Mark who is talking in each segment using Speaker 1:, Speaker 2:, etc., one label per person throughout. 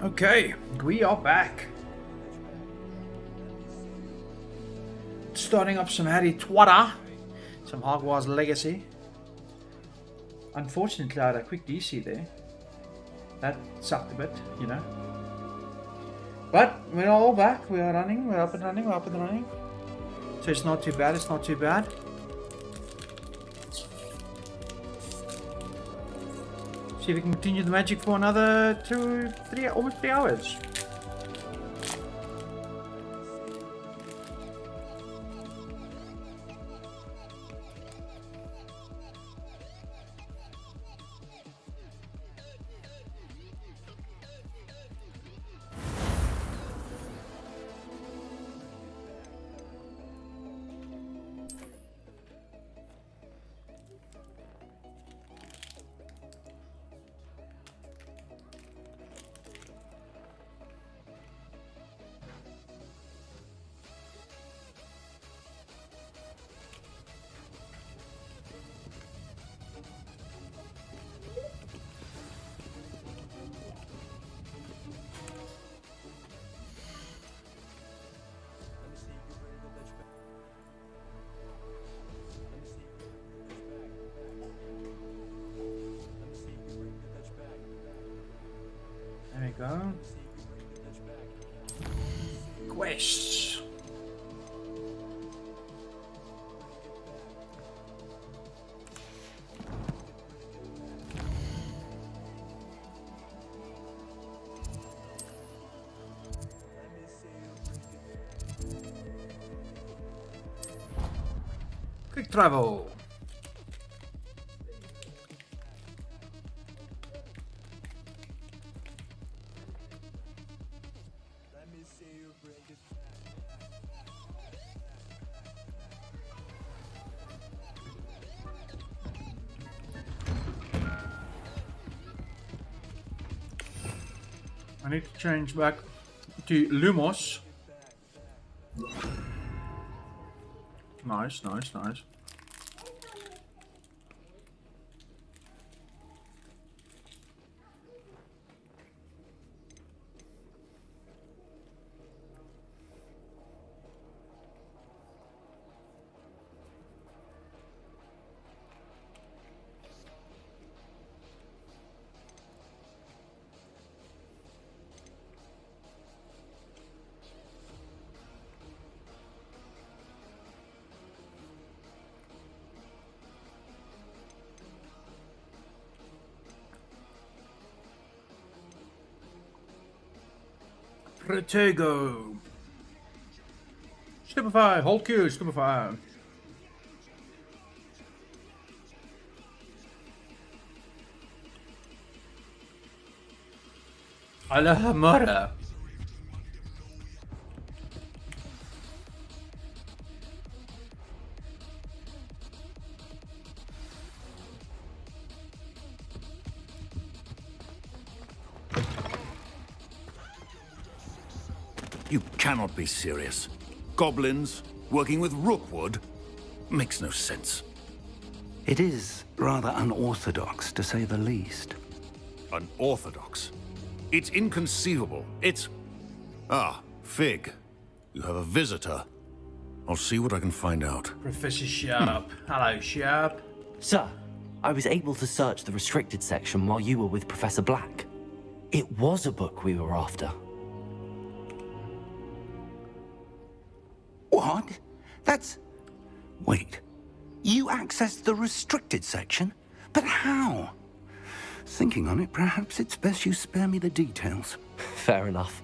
Speaker 1: Okay, we are back. Starting up some Harry Potter, some Hogwarts Legacy. Unfortunately, I had a quick DC there. That sucked a bit, you know. But we're all back. We are running. We're up and running. We're up and running. So it's not too bad. It's not too bad. See if we can continue the magic for another almost 3 hours. There we go. Quests. Quick travel. I need to change back to Lumos. Nice, nice, nice. Pretoria. Stupefy, hold Q, stupefy. Alhamara.
Speaker 2: You cannot be serious. Goblins working with Rookwood makes no sense.
Speaker 3: It is rather unorthodox, to say the least.
Speaker 2: Unorthodox? It's inconceivable. It's... Ah, Fig. You have a visitor. I'll see what I can find out.
Speaker 1: Professor Sharp. Hello, Sharp.
Speaker 4: Sir, I was able to search the restricted section while you were with Professor Black. It was a book we were after.
Speaker 3: What? That's... Wait. You accessed the restricted section? But how? Thinking on it, perhaps it's best you spare me the details.
Speaker 4: Fair enough.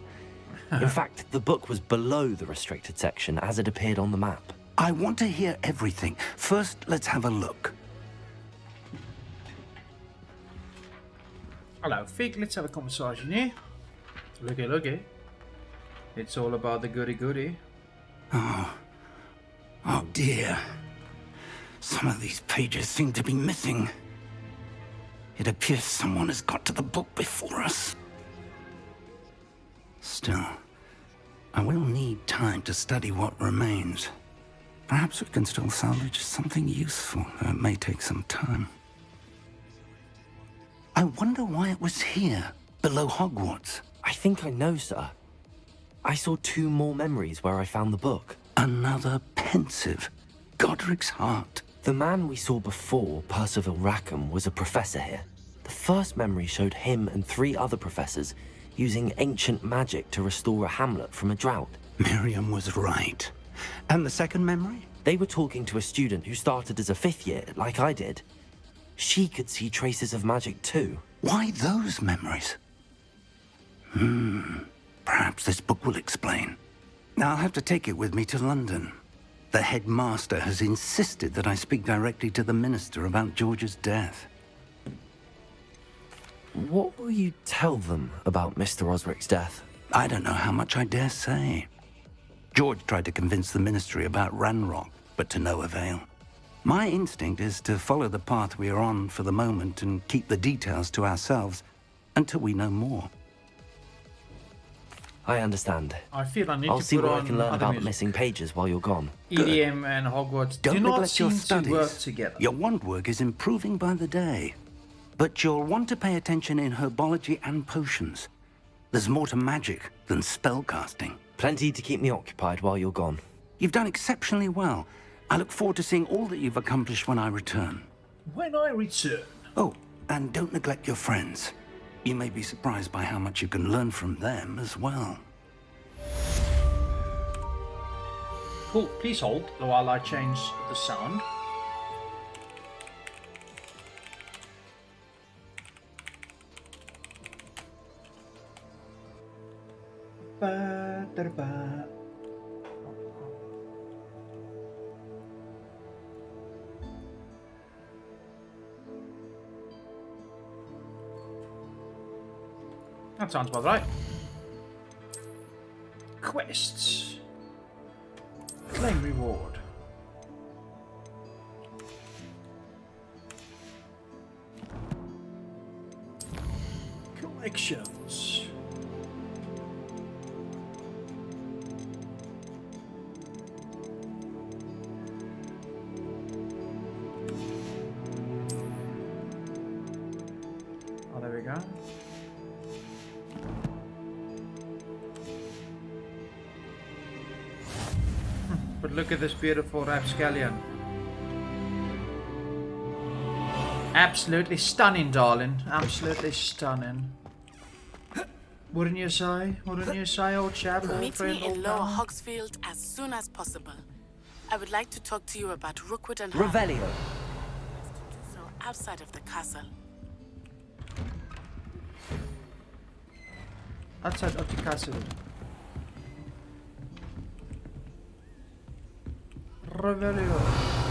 Speaker 4: In fact, the book was below the restricted section as it appeared on the map.
Speaker 3: I want to hear everything. First, let's have a look.
Speaker 1: Hello, Fig. Let's have a conversation here. Looky, looky. It's all about the goody-goody.
Speaker 3: Oh dear. Some of these pages seem to be missing. It appears someone has got to the book before us. Still, I will need time to study what remains. Perhaps we can still salvage something useful, though it may take some time. I wonder why it was here, below Hogwarts.
Speaker 4: I I think I know, sir. I saw 2 more memories where I found the book.
Speaker 3: Another pensive. Godric's heart.
Speaker 4: The man we saw before, Percival Rackham, was a professor here. The first memory showed him and 3 other professors using ancient magic to restore a hamlet from a drought.
Speaker 3: Miriam was right. And the second memory?
Speaker 4: They were talking to a student who started as a 5th year, like I did. She could see traces of magic too.
Speaker 3: Why those memories? Perhaps this book will explain. Now I'll have to take it with me to London. The headmaster has insisted that I speak directly to the minister about George's death.
Speaker 4: What will you tell them about Mr. Osric's death?
Speaker 3: I don't know how much I dare say. George tried to convince the ministry about Ranrock, but to no avail. My instinct is to follow the path we are on for the moment and keep the details to ourselves until we know more.
Speaker 4: I understand.
Speaker 1: I feel I need
Speaker 4: I'll
Speaker 1: to
Speaker 4: see
Speaker 1: put
Speaker 4: what
Speaker 1: on
Speaker 4: I can learn
Speaker 1: other
Speaker 4: about the
Speaker 1: music.
Speaker 4: missing pages while you're gone.
Speaker 1: EDM and Hogwarts do
Speaker 3: Don't
Speaker 1: not
Speaker 3: neglect your
Speaker 1: seem
Speaker 3: studies.
Speaker 1: to work together.
Speaker 3: Your wand work is improving by the day. But you'll want to pay attention in herbology and potions. There's more to magic than spellcasting.
Speaker 4: Plenty to keep me occupied while you're gone.
Speaker 3: You've done exceptionally well. I look forward to seeing all that you've accomplished when I return.
Speaker 1: When I return.
Speaker 3: Oh, and don't neglect your friends. You may be surprised by how much you can learn from them as well.
Speaker 1: Cool, please hold while I change the sound. Ba-da-da-ba. That sounds about right. Quests. Claim reward. Collections. Oh, there we go. But look at this beautiful rapscallion. Absolutely stunning, darling. Absolutely stunning. Wouldn't you say? Wouldn't you say, old chap, old
Speaker 5: Meet
Speaker 1: friend,
Speaker 5: me
Speaker 1: old
Speaker 5: in Lower
Speaker 1: pal?
Speaker 5: Hogsfield as soon as possible. I would like to talk to you about Rookwood and
Speaker 4: Revelio.
Speaker 5: so outside of the castle.
Speaker 1: Outside of the castle. Revelio.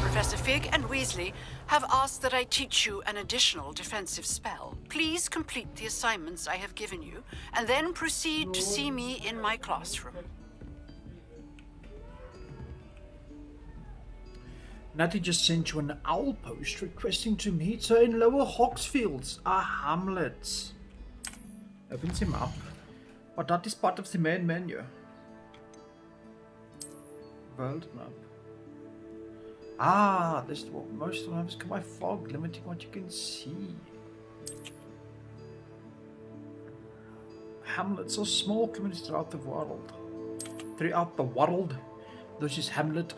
Speaker 6: Professor Fig and Weasley have asked that I teach you an additional defensive spell. Please complete the assignments I have given you, and then proceed to see me in my classroom.
Speaker 1: Natty just sent you an owl post requesting to meet her in Lower Hogsfields, a hamlet. Opens him up, but that is part of the main menu. World map. Ah, this is what most of maps come by fog, limiting what you can see. Hamlets are small communities throughout the world. Throughout the world. This is Hamlet.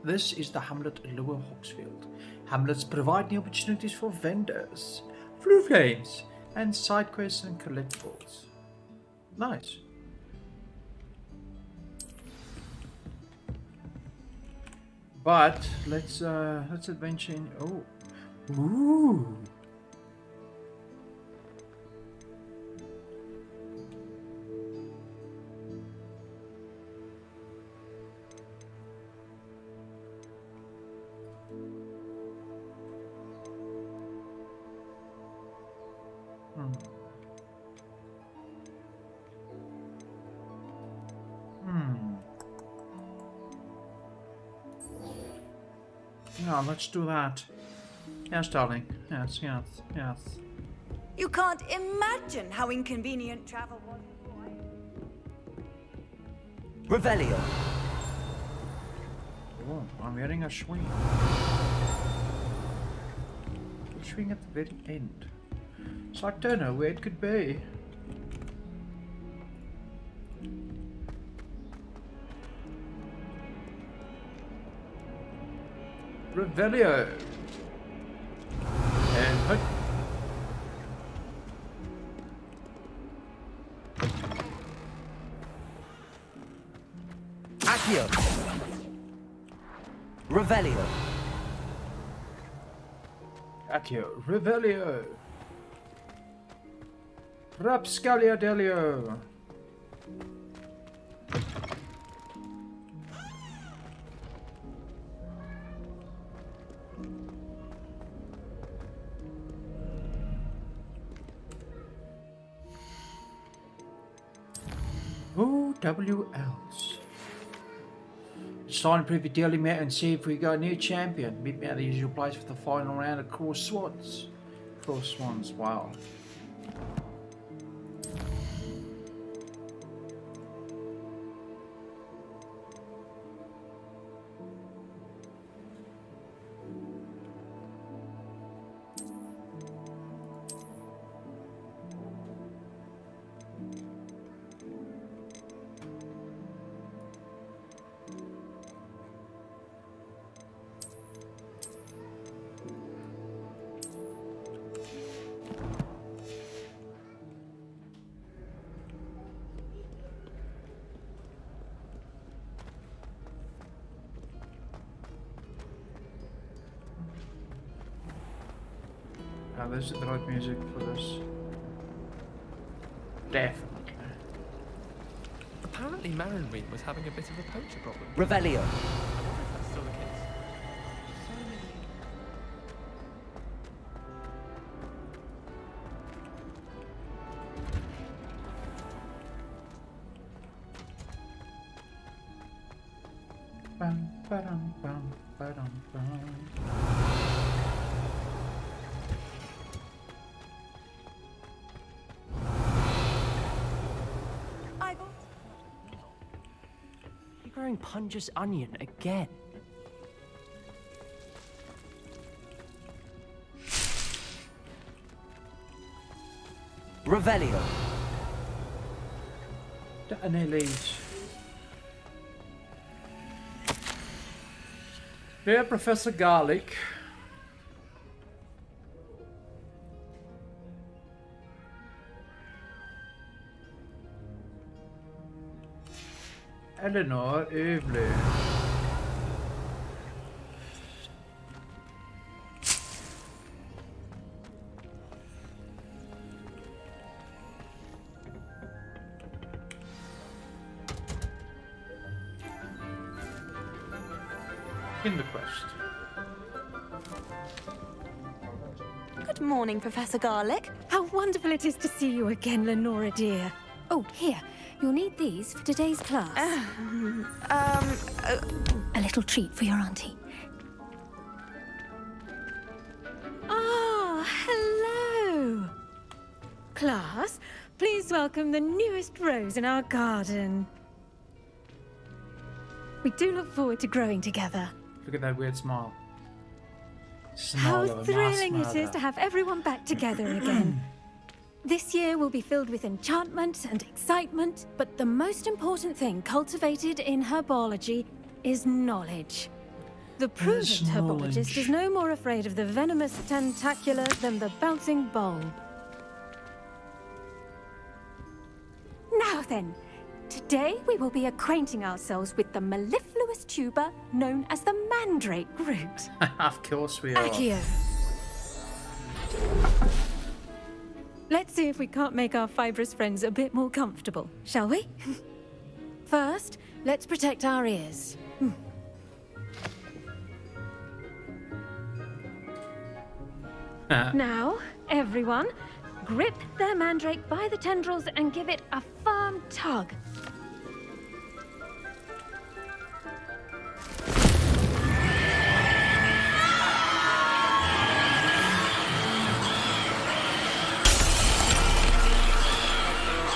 Speaker 1: This is the hamlet Lower Hogsfield. Hamlets provide new opportunities for vendors, blue flames, and side quests and collectibles. Nice. But let's adventure in. Oh, ooh. Yeah, let's do that. Yes, darling. Yes, yes, yes.
Speaker 7: You can't imagine how inconvenient travel was before
Speaker 4: Revelio.
Speaker 1: Oh, I'm wearing a swing. A swing at the very end. So I don't know where it could be. Revelio. And hit.
Speaker 4: Accio. Revelio.
Speaker 1: Accio. Revelio. Rapscalia Delio. Ooh, WLs. It's time to prove your daily map and see if we got a new champion. Meet me at the usual place for the final round of Cross Swans. Cross Swans, wow. This is the right music for this. Definitely.
Speaker 8: Apparently Marinweed was having a bit of a poacher problem.
Speaker 4: Revelio.
Speaker 8: I wonder if that's still the case.
Speaker 1: Bam, ba-dum, bam, ba-dum, bam.
Speaker 9: You're growing Punja's onion again.
Speaker 4: Revelio.
Speaker 1: Annihilate. Yeah, Professor Garlic. Eleanor Evelyn. In the quest.
Speaker 7: Good morning, Professor Garlic. How wonderful it is to see you again, Lenora dear. Oh, here. You'll need these for today's class. A little treat for your auntie. Ah, hello. Class, please welcome the newest rose in our garden. We do look forward to growing together.
Speaker 1: Look at that weird smile.
Speaker 7: How
Speaker 1: Smile of a mass
Speaker 7: thrilling it is
Speaker 1: murder.
Speaker 7: to have everyone back together again. This year will be filled with enchantment and excitement, but the most important thing cultivated in herbology is knowledge. The
Speaker 1: Yes,
Speaker 7: prudent herbologist
Speaker 1: knowledge.
Speaker 7: is no more afraid of the venomous tentacular than the bouncing bulb. Now then, today we will be acquainting ourselves with the mellifluous tuber known as the mandrake root.
Speaker 1: Of course we are.
Speaker 7: Accio. Let's see if we can't make our fibrous friends a bit more comfortable, shall we? First, let's protect our ears. Now, everyone, grip their mandrake by the tendrils and give it a firm tug.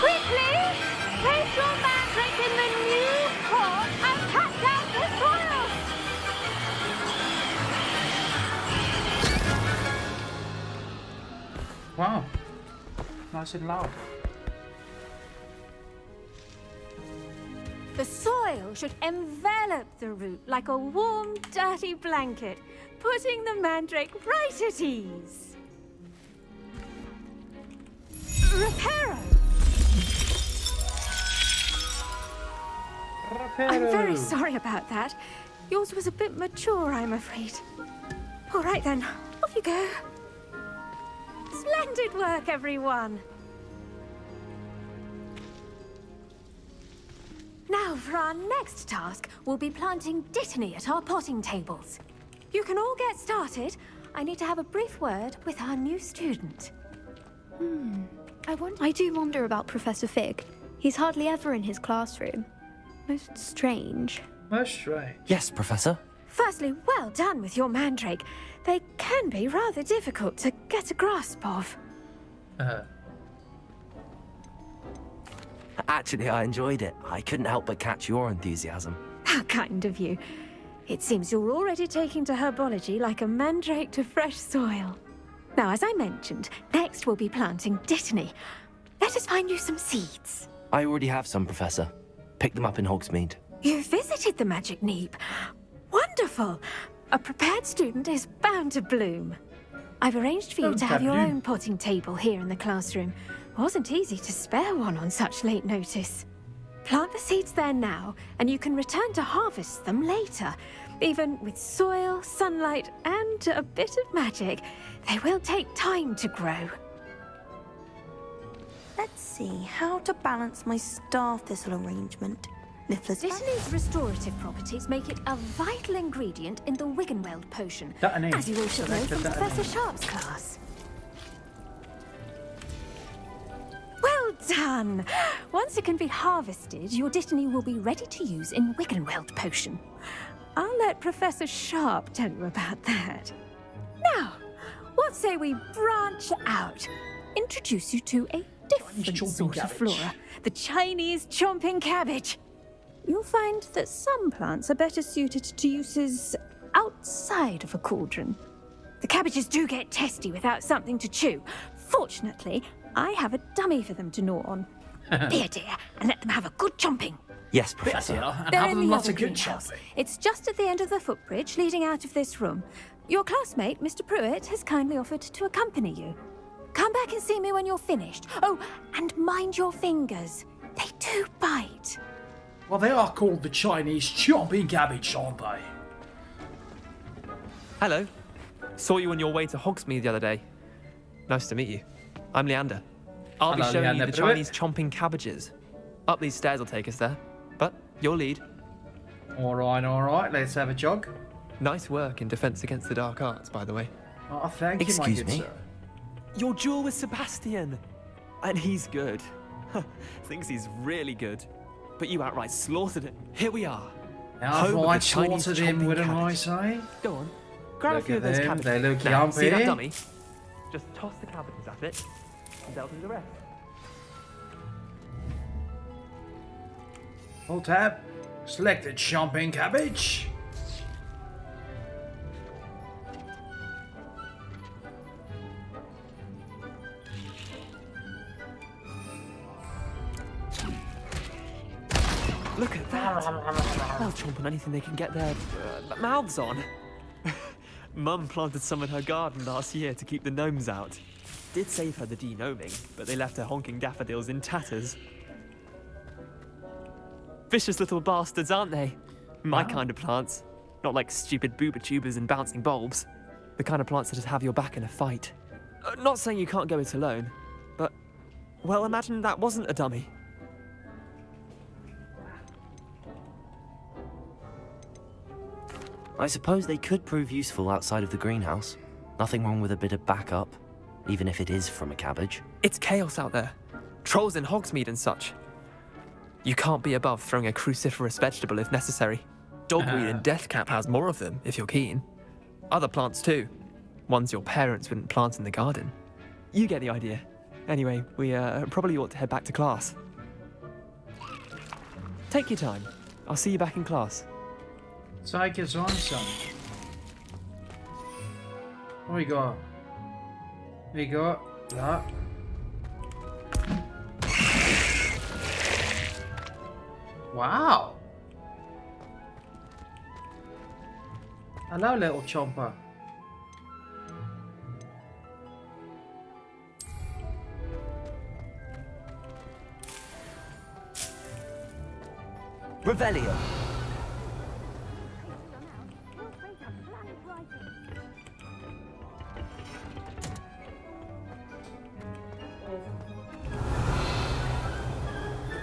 Speaker 7: Quickly, place your mandrake in the new pot and cut down the soil.
Speaker 1: Wow. Nice and loud.
Speaker 7: The soil should envelop the root like a warm, dirty blanket. putting the mandrake right at ease. Reparo! I'm very sorry about that. Yours was a bit mature, I'm afraid. All right then, off you go. Splendid work, everyone. Now, for our next task, we'll be planting Dittany at our potting tables. You can all get started. I need to have a brief word with our new student.
Speaker 10: I do wonder about Professor Fig. He's hardly ever in his classroom. Most strange.
Speaker 1: Most strange.
Speaker 4: Yes, Professor.
Speaker 7: Firstly, well done with your mandrake. They can be rather difficult to get a grasp of.
Speaker 4: Actually, I enjoyed it. I couldn't help but catch your enthusiasm.
Speaker 7: How kind of you. It seems you're already taking to herbology like a mandrake to fresh soil. Now, as I mentioned, next we'll be planting Dittany. Let us find you some seeds.
Speaker 4: I already have some, Professor. Picked them up in Hogsmeade.
Speaker 7: You visited the Magic Neep. Wonderful. A prepared student is bound to bloom. I've arranged for you to have your own potting table here in the classroom. Wasn't easy to spare one on such late notice. Plant the seeds there now, and you can return to harvest them later. Even with soil, sunlight, and a bit of magic, they will take time to grow.
Speaker 11: Let's see how to balance my star thistle arrangement.
Speaker 7: Dittany's restorative properties make it a vital ingredient in the Wiggenweld potion,
Speaker 1: Dittany.
Speaker 7: as you all should know
Speaker 1: Selected
Speaker 7: from
Speaker 1: Dittany.
Speaker 7: Professor Sharp's class. Well done! Once it can be harvested, your Dittany will be ready to use in Wiggenweld potion. I'll let Professor Sharp tell you about that. Now, what say we branch out? Introduce you to a different
Speaker 1: chomping
Speaker 7: sort of
Speaker 1: cabbage.
Speaker 7: flora, the Chinese chomping cabbage. You'll find that some plants are better suited to uses outside of a cauldron. The cabbages do get testy without something to chew. Fortunately, I have a dummy for them to gnaw on. Be a dear, and let them have a good chomping.
Speaker 4: Yes, Professor.
Speaker 1: And
Speaker 7: They're
Speaker 1: have
Speaker 7: in the
Speaker 1: lots
Speaker 7: other
Speaker 1: of good
Speaker 7: greenhouse.
Speaker 1: shopping.
Speaker 7: It's just at the end of the footbridge leading out of this room. Your classmate, Mr. Pruitt, has kindly offered to accompany you. Come back and see me when you're finished. Oh, and mind your fingers. They do bite.
Speaker 1: Well, they are called the Chinese chomping cabbage, aren't they?
Speaker 8: Hello. Saw you on your way to Hogsmeade the other day. Nice to meet you. I'm Leander. I'll be
Speaker 1: Hello,
Speaker 8: showing
Speaker 1: Leander
Speaker 8: you the
Speaker 1: Pruitt.
Speaker 8: Chinese chomping cabbages. Up these stairs will take us there. But your lead.
Speaker 1: All right. Let's have a jog.
Speaker 8: Nice work in Defense Against the Dark Arts, by the way.
Speaker 1: Oh, thank you, my
Speaker 4: Excuse
Speaker 1: good
Speaker 4: me?
Speaker 1: sir.
Speaker 8: Your duel with Sebastian. And he's good. Thinks he's really good. But you outright slaughtered it. Here we are.
Speaker 1: Now,
Speaker 8: Home of the
Speaker 1: I've
Speaker 8: Chinese
Speaker 1: slaughtered him,
Speaker 8: chomping
Speaker 1: wouldn't I
Speaker 8: cabbage.
Speaker 1: say?
Speaker 8: Go on. Grab
Speaker 1: Look
Speaker 8: a few
Speaker 1: at
Speaker 8: of those
Speaker 1: them,
Speaker 8: cabbages.
Speaker 1: they look
Speaker 8: Now, see that
Speaker 1: yumpy.
Speaker 8: dummy? Just toss the cabbages at it, and they'll do the rest.
Speaker 1: Full tab. Selected chomping cabbage.
Speaker 8: Look at that. They'll chomp on anything they can get their mouths on. Mum planted some in her garden last year to keep the gnomes out. Did save her the de-gnoming, but they left her honking daffodils in tatters. Vicious little bastards, aren't they? My kind of plants. Not like stupid booba tubers and bouncing bulbs. The kind of plants that just have your back in a fight. Not saying you can't go it alone, but, well, imagine that wasn't a dummy.
Speaker 4: I suppose they could prove useful outside of the greenhouse. Nothing wrong with a bit of backup, even if it is from a cabbage.
Speaker 8: It's chaos out there. Trolls in Hogsmeade and such. You can't be above throwing a cruciferous vegetable if necessary. Dogweed and deathcap has more of them, if you're keen. Other plants too. Ones your parents wouldn't plant in the garden. You get the idea. Anyway, we probably ought to head back to class. Take your time. I'll see you back in class.
Speaker 1: Take your time, son. What we got? We got that. Wow. Hello, little chomper.
Speaker 4: Revelio.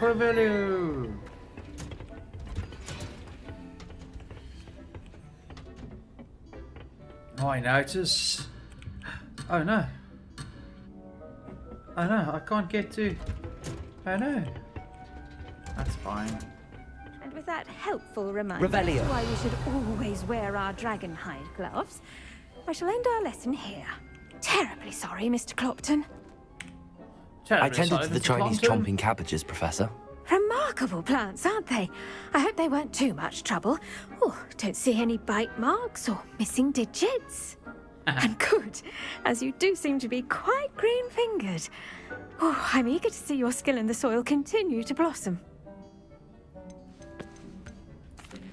Speaker 1: Revelio. Oh, I notice. Oh no. Oh no, I can't get to. Oh no. That's fine.
Speaker 7: And with that helpful reminder
Speaker 4: Revelio.
Speaker 7: as to why we should always wear our dragon hide gloves, I shall end our lesson here. Terribly sorry, Mr. Clopton.
Speaker 4: I tended to the Chinese chomping cabbages, Professor.
Speaker 7: Remarkable plants, aren't they? I hope they weren't too much trouble. Oh, don't see any bite marks or missing digits. And good, as you do seem to be quite green-fingered. Oh, I'm eager to see your skill in the soil continue to blossom.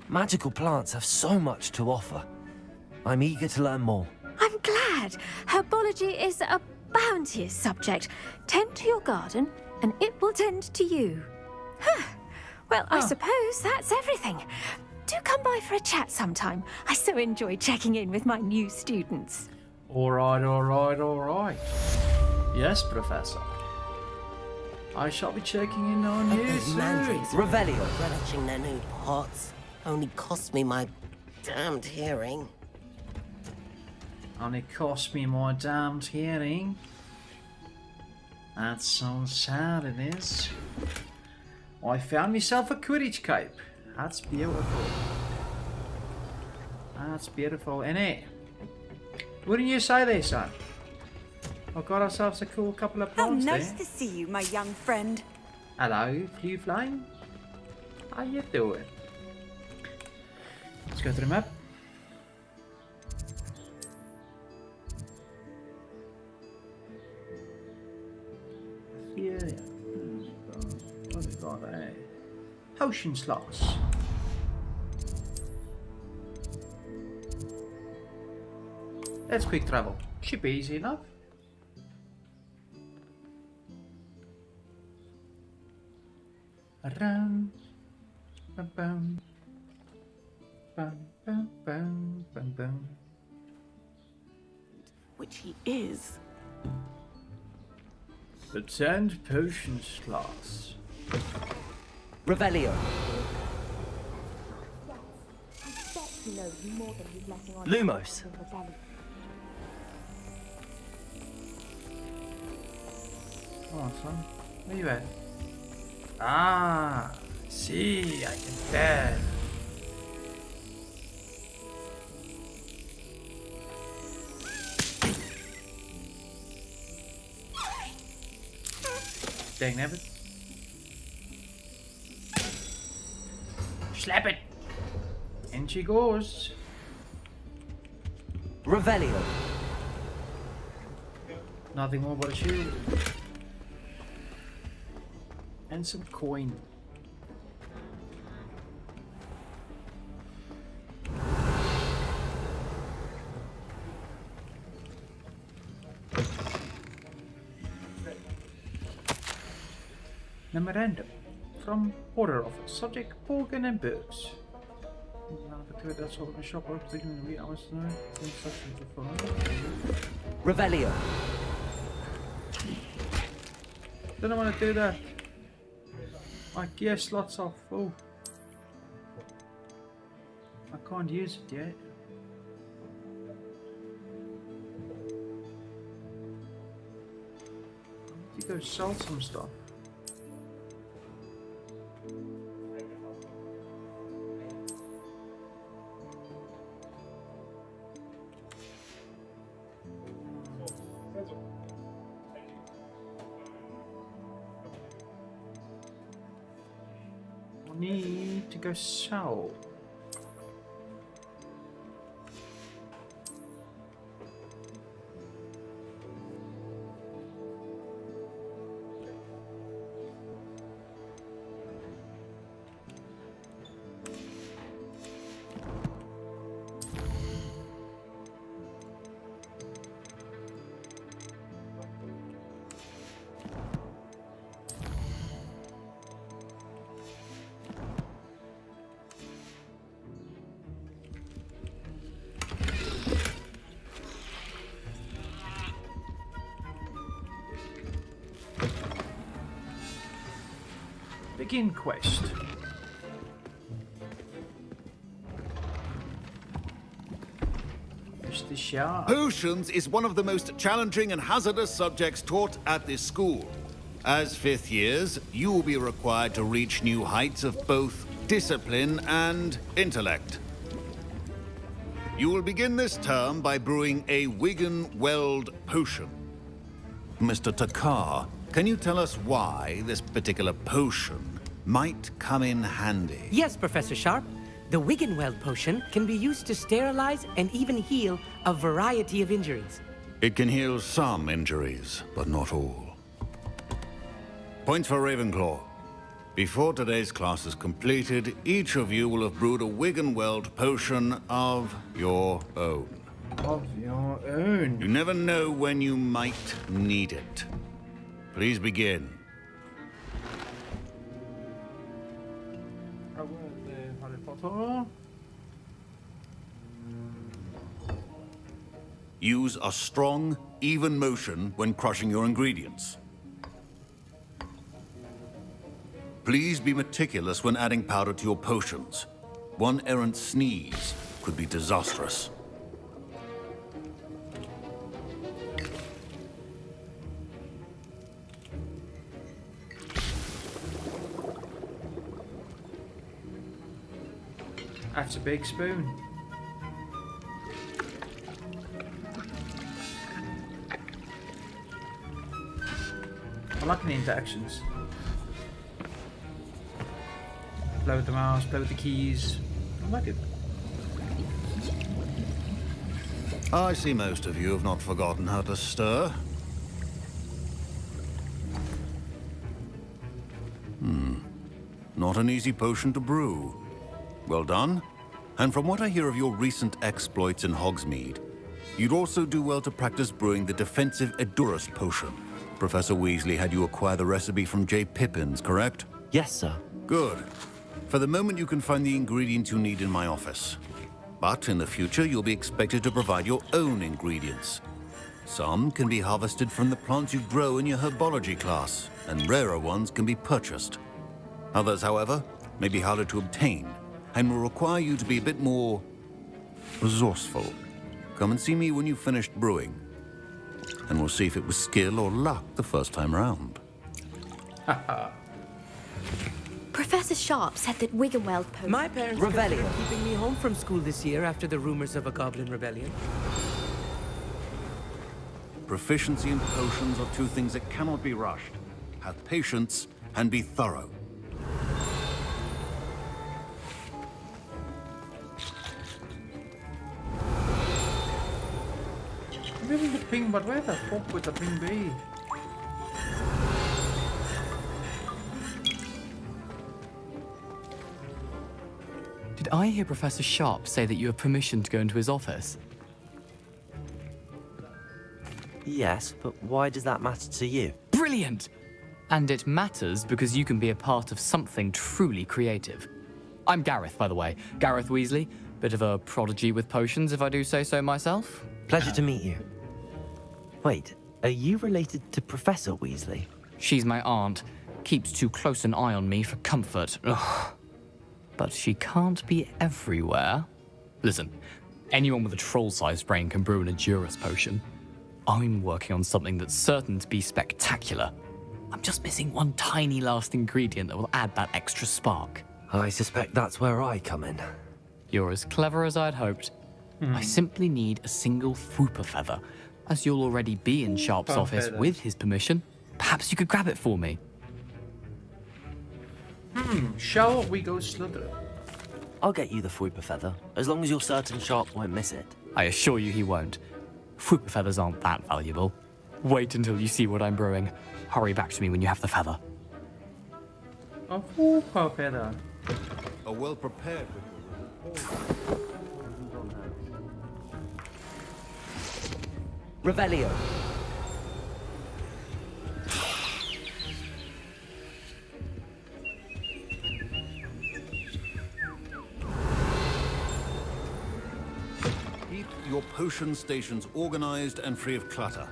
Speaker 4: Magical plants have so much to offer. I'm eager to learn more.
Speaker 7: I'm glad. Herbology is a bounteous subject. Tend to your garden, and it will tend to you. Huh. Well, I suppose that's everything. Do come by for a chat sometime. I so enjoy checking in with my new students.
Speaker 1: Alright, alright, alright. Yes, Professor. I shall be checking in on you
Speaker 12: Those
Speaker 1: soon.
Speaker 12: mandrakes
Speaker 4: Revelio.
Speaker 12: relishing their new pots only cost me my damned hearing.
Speaker 1: Only cost me my damned hearing. That's so sad it is. I found myself a Quidditch cape. That's beautiful. That's beautiful, innit? Wouldn't you say there, son? We've got ourselves a cool couple of
Speaker 6: How
Speaker 1: plants
Speaker 6: nice
Speaker 1: there.
Speaker 6: to see you, my young friend.
Speaker 1: Hello, Flew Flame. How you doing? Let's go through the map. Yeah. What have we got there? Potion slots. That's quick travel. Should be easy enough. Around. Bum bum. Bum bum bum bum bum.
Speaker 5: Which he is.
Speaker 1: The 10 potion slots.
Speaker 4: Revelio. Lumos.
Speaker 1: Come on, son. Where you at? Ah, see, I can tell. Dang nabbit. Slap it! In she goes.
Speaker 4: Revelio.
Speaker 1: Nothing more but a shield. And some coin. Memorandum from Order Office. Subject Morgan and Burks. That's all the shop work taking the hours to know. Instructions to follow.
Speaker 4: Revelio.
Speaker 1: Don't want to do that. My gear slots are full. I can't use it yet. I need to go sell some stuff. Need to go sell. Begin quest. Here's the shard.
Speaker 2: Potions is one of the most challenging and hazardous subjects taught at this school. As fifth years, you will be required to reach new heights of both discipline and intellect. You will begin this term by brewing a Wigan Weld potion. Mr. Takar, can you tell us why this particular potion might come in handy?
Speaker 13: Yes, Professor Sharp. The Wiggenweld potion can be used to sterilize and even heal a variety of injuries.
Speaker 2: It can heal some injuries, but not all. Points for Ravenclaw. Before today's class is completed, each of you will have brewed a Wiggenweld potion of your own.
Speaker 1: Of your own.
Speaker 2: You never know when you might need it. Please begin.
Speaker 1: Harry Potter.
Speaker 2: Use a strong, even motion when crushing your ingredients. Please be meticulous when adding powder to your potions. One errant sneeze could be disastrous.
Speaker 1: That's a big spoon. I like the interactions. Play with the mouse, play with the keys. I like it.
Speaker 2: I see most of you have not forgotten how to stir. Not an easy potion to brew. Well done. And from what I hear of your recent exploits in Hogsmeade, you'd also do well to practice brewing the defensive Edurus potion. Professor Weasley had you acquire the recipe from J. Pippin's, correct?
Speaker 4: Yes, sir.
Speaker 2: Good. For the moment, you can find the ingredients you need in my office. But in the future, you'll be expected to provide your own ingredients. Some can be harvested from the plants you grow in your herbology class, and rarer ones can be purchased. Others, however, may be harder to obtain, and will require you to be a bit more resourceful. Come and see me when you've finished brewing, and we'll see if it was skill or luck the first time round.
Speaker 10: Professor Sharp said that Wiggenweld potion...
Speaker 13: My parents considered keeping me home from school this year after the rumors of a goblin rebellion.
Speaker 2: Proficiency in potions are two things that cannot be rushed. Have patience and be thorough.
Speaker 1: I'm giving the ping, but where the fuck would the ping be?
Speaker 14: Did I hear Professor Sharp say that you have permission to go into his office?
Speaker 4: Yes, but why does that matter to you?
Speaker 14: Brilliant! And it matters because you can be a part of something truly creative. I'm Gareth, by the way. Gareth Weasley. Bit of a prodigy with potions, if I do say so myself.
Speaker 4: Pleasure to meet you. Wait, are you related to Professor Weasley?
Speaker 14: She's my aunt. Keeps too close an eye on me for comfort. Ugh. But she can't be everywhere. Listen, anyone with a troll-sized brain can brew an Edurus potion. I'm working on something that's certain to be spectacular. I'm just missing one tiny last ingredient that will add that extra spark.
Speaker 4: I suspect that's where I come in.
Speaker 14: You're as clever as I'd hoped. I simply need a single Fwooper feather. As you'll already be in Sharp's office with his permission, perhaps you could grab it for me.
Speaker 1: Shall we go slither?
Speaker 4: I'll get you the Fwooper feather, as long as you're certain Sharp won't miss it.
Speaker 14: I assure you he won't. Fwooper feathers aren't that valuable. Wait until you see what I'm brewing. Hurry back to me when you have the feather.
Speaker 1: A Fwooper feather.
Speaker 2: A well-prepared...
Speaker 13: Revelio.
Speaker 2: Keep your potion stations organized and free of clutter.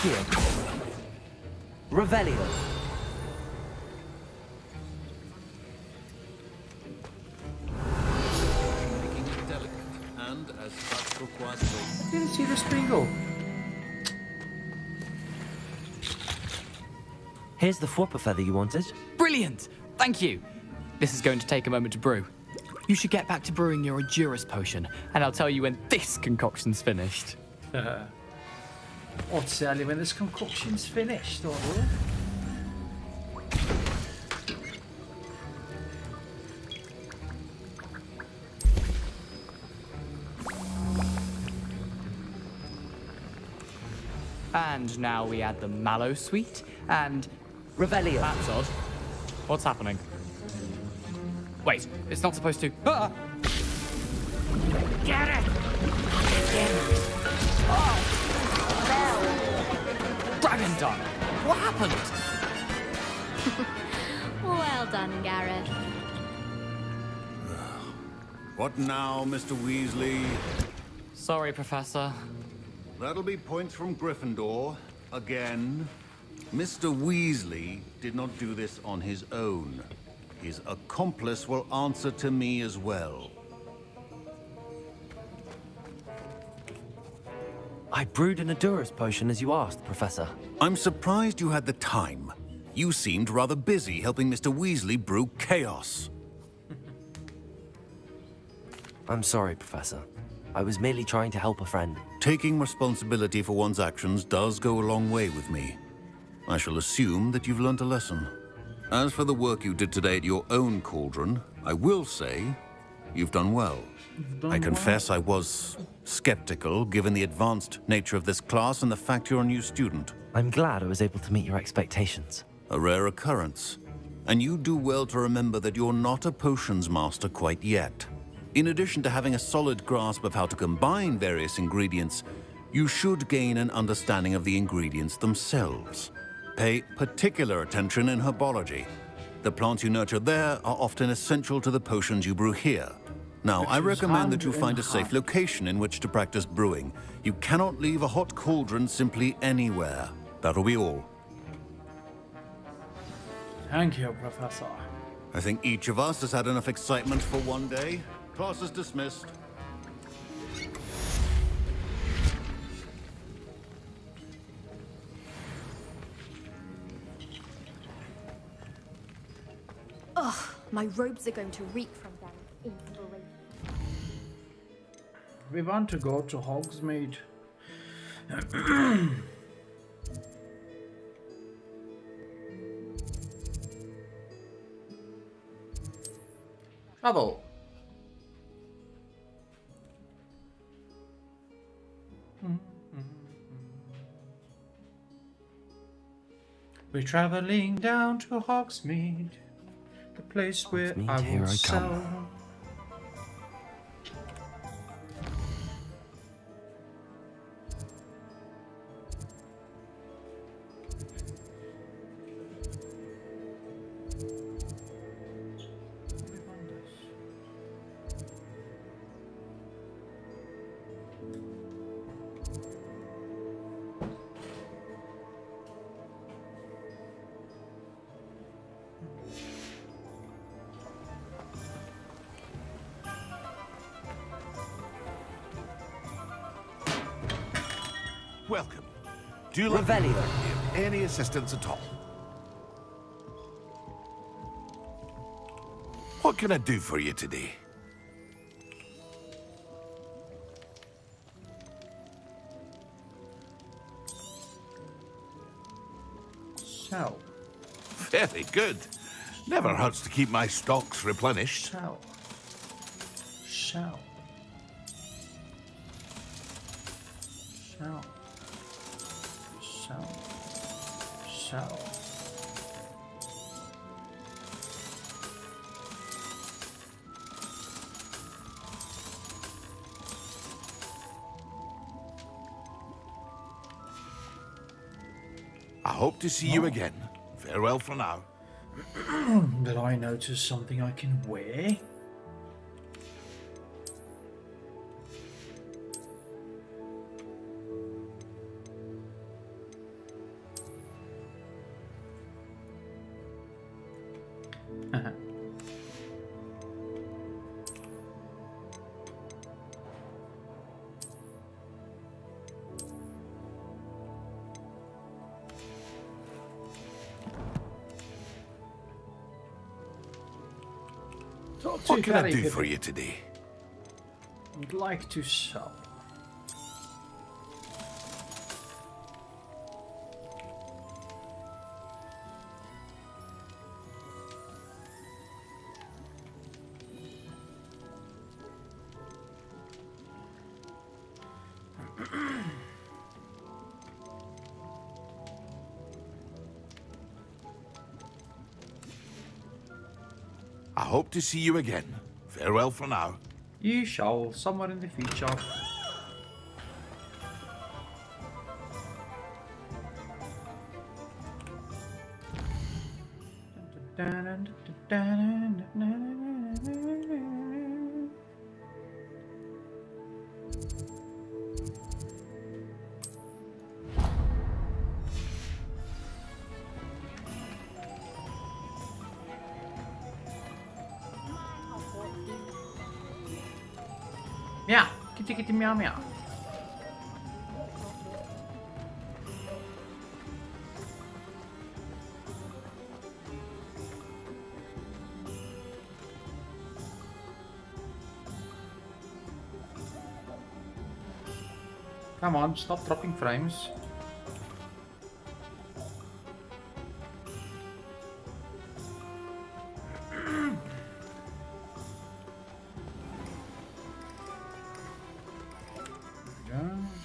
Speaker 4: Accio. Revelio.
Speaker 2: Making it delicate, and as such requires grace.
Speaker 1: I didn't see the screen go.
Speaker 4: Here's the flopper feather you wanted.
Speaker 14: Brilliant! Thank you. This is going to take a moment to brew. You should get back to brewing your Endurus potion, and I'll tell you when this concoction's finished.
Speaker 1: Or tell you when this concoction's finished, or
Speaker 14: And now we add the mallow sweet and...
Speaker 4: Revelio.
Speaker 14: That's odd. What's happening? Wait, it's not supposed to... Ah!
Speaker 13: Get it!
Speaker 14: Dragon done! What happened?
Speaker 10: Well done, Gareth.
Speaker 2: What now, Mr. Weasley?
Speaker 14: Sorry, Professor.
Speaker 2: That'll be points from Gryffindor. Again. Mr. Weasley did not do this on his own. His accomplice will answer to me as well.
Speaker 4: I brewed an Endurus potion as you asked, Professor.
Speaker 2: I'm surprised you had the time. You seemed rather busy helping Mr. Weasley brew chaos.
Speaker 4: I'm sorry, Professor. I was merely trying to help a friend.
Speaker 2: Taking responsibility for one's actions does go a long way with me. I shall assume that you've learnt a lesson. As for the work you did today at your own cauldron, I will say you've done well. I confess I was skeptical, given the advanced nature of this class and the fact you're a new student.
Speaker 4: I'm glad I was able to meet your expectations.
Speaker 2: A rare occurrence. And you do well to remember that you're not a potions master quite yet. In addition to having a solid grasp of how to combine various ingredients, you should gain an understanding of the ingredients themselves. Pay particular attention in herbology. The plants you nurture there are often essential to the potions you brew here. Now, I recommend that you find a safe location in which to practice brewing. You cannot leave a hot cauldron simply anywhere. That'll be all.
Speaker 1: Thank you, Professor.
Speaker 2: I think each of us has had enough excitement for one day. Class is dismissed.
Speaker 15: Ugh, my robes are going to reek from that inspiration.
Speaker 1: We want to go to Hogsmeade. Travel. We're traveling down to Hogsmeade, the place where I
Speaker 4: here
Speaker 1: will
Speaker 4: I come.
Speaker 1: sell.
Speaker 16: Welcome. Do you like
Speaker 4: Revelio.
Speaker 16: any assistance at all? What can I do for you today?
Speaker 1: So.
Speaker 16: Very good. Never hurts to keep my stocks replenished.
Speaker 1: So. So. So. So. So.
Speaker 16: I hope to see you again. Farewell for now.
Speaker 1: Did I notice something I can wear? Not
Speaker 16: What
Speaker 1: too
Speaker 16: can I
Speaker 1: bad,
Speaker 16: do
Speaker 1: if
Speaker 16: for you today?
Speaker 1: Would like to sell.
Speaker 16: I hope to see you again. Farewell for now.
Speaker 1: You shall, somewhere in the future. Meow, kitty kitty meow meow. Come on, stop dropping frames.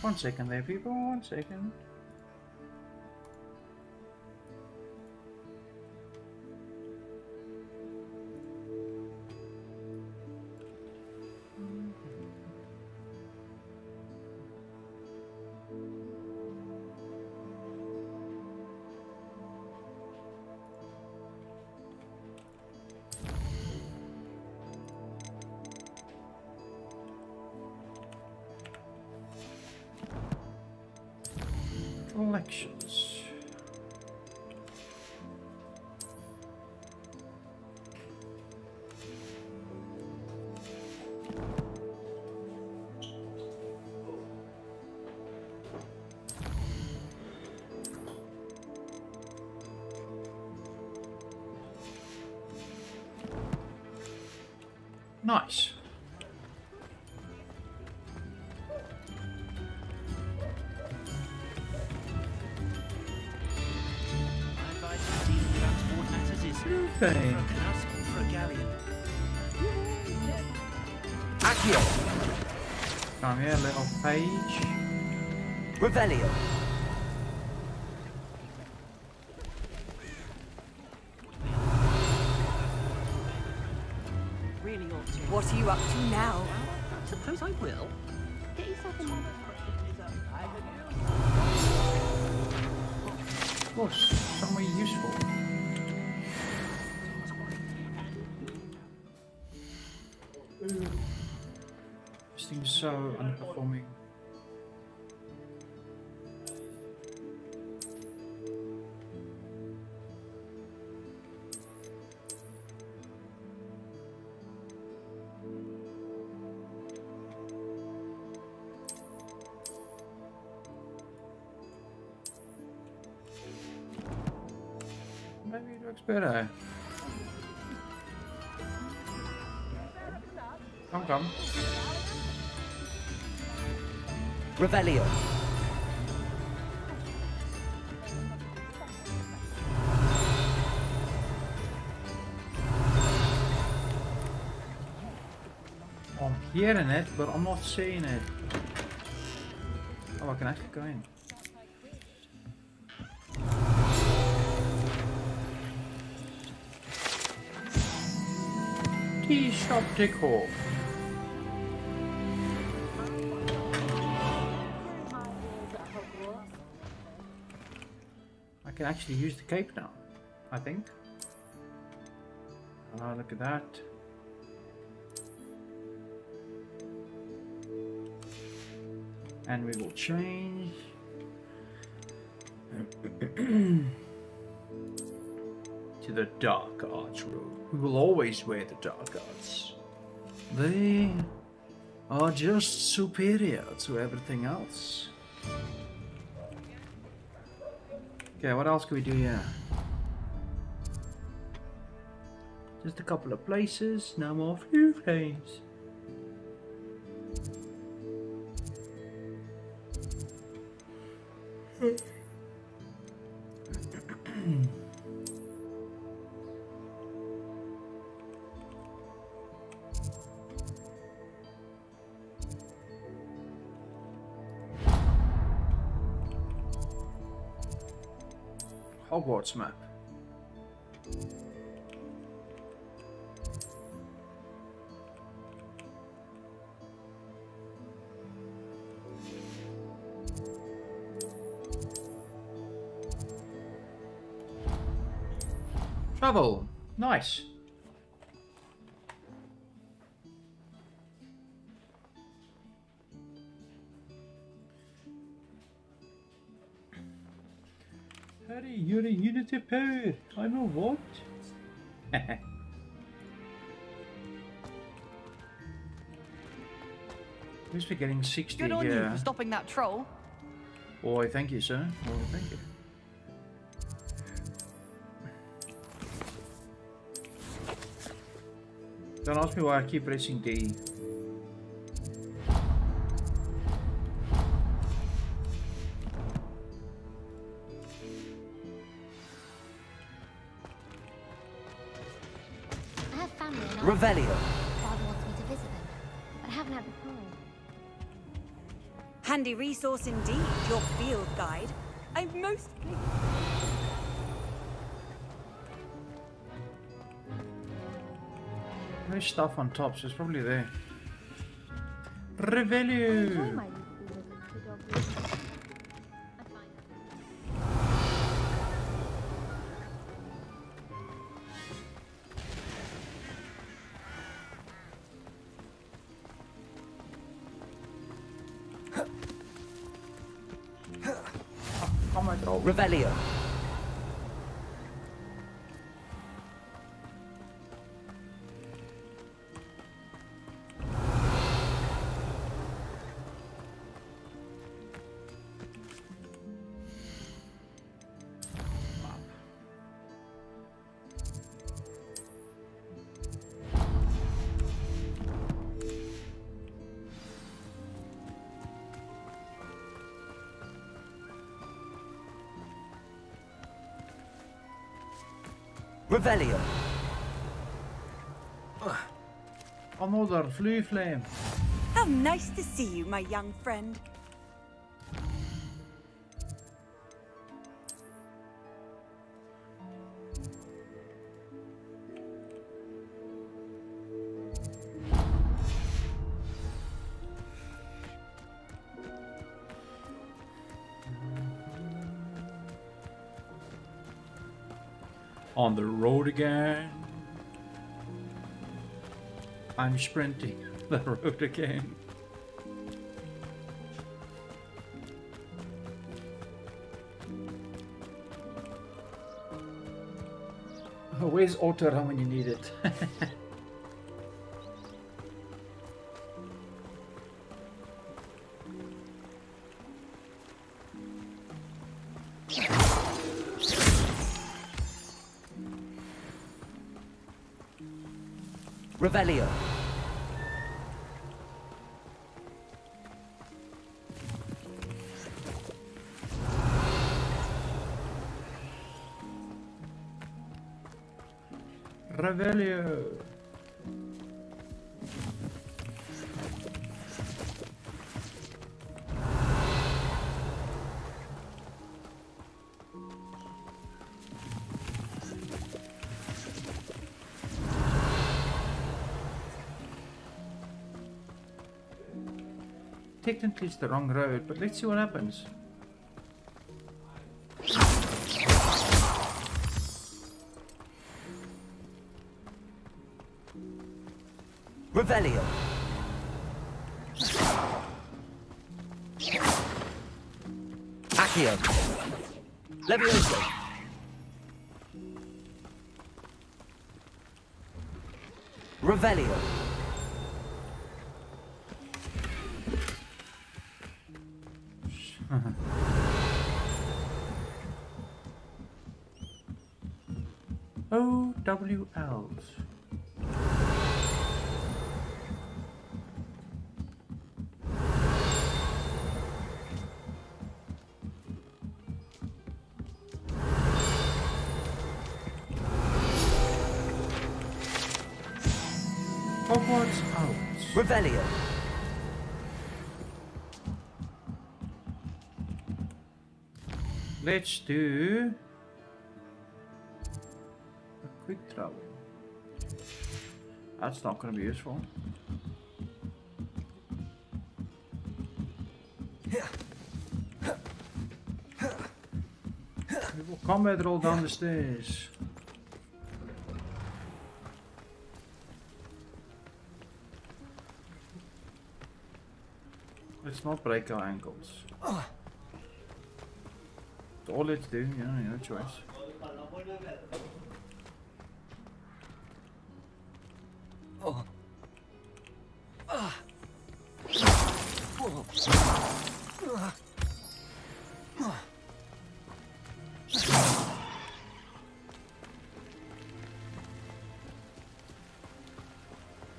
Speaker 1: One second there, people, 1 second. Collections. Nice. Okay.
Speaker 13: Accio.
Speaker 1: Come here, little page.
Speaker 13: Revelio.
Speaker 9: Really ought to.
Speaker 6: What are you up to now?
Speaker 9: Suppose I will. Get yourself a moment.
Speaker 1: Of course, somewhere useful. This thing's so underperforming. Maybe it looks better. Come.
Speaker 13: Revelio.
Speaker 1: I'm hearing it, but I'm not seeing it. Oh, I can actually go in. Tea shop decor. I can actually use the cape now, I think. Ah, look at that. And we will change to the dark arts robe. We will always wear the dark arts. They are just superior to everything else. Okay, what else can we do here? Just a couple of places, no more flu flames. Hogwarts map. Travel. Nice. Harry, you're a unit of power. I'm a what? At least we're getting 60
Speaker 17: Good on you
Speaker 1: here.
Speaker 17: for stopping that troll.
Speaker 1: Oh, thank you, sir. Oh, thank you. Don't ask me why I keep pressing D.
Speaker 15: I have family in
Speaker 4: Revelio.
Speaker 15: Father wants me to visit them, but I haven't had the time.
Speaker 18: Handy resource indeed, your field guide. I'm most pleased.
Speaker 1: There's stuff on top, so it's probably there.
Speaker 15: I enjoy
Speaker 1: Revelio!
Speaker 15: my weekly visits to dog walks. I find
Speaker 1: Oh my god.
Speaker 4: Revelio. Revelio.
Speaker 1: Another flu flame.
Speaker 18: How nice to see you, my young friend.
Speaker 1: On the road again. I'm sprinting the road again. Oh, where's auto run when you need it?
Speaker 4: Revelio.
Speaker 1: Revelio. Technically it's the wrong road, but let's see what happens.
Speaker 4: Revelio. Accio. Levioso. Revelio.
Speaker 1: OWLs. What's out?
Speaker 13: Revelio.
Speaker 1: Let's do a quick travel. That's not going to be useful. We will combat roll down the stairs. Let's not break our ankles. That's all let's do, no choice.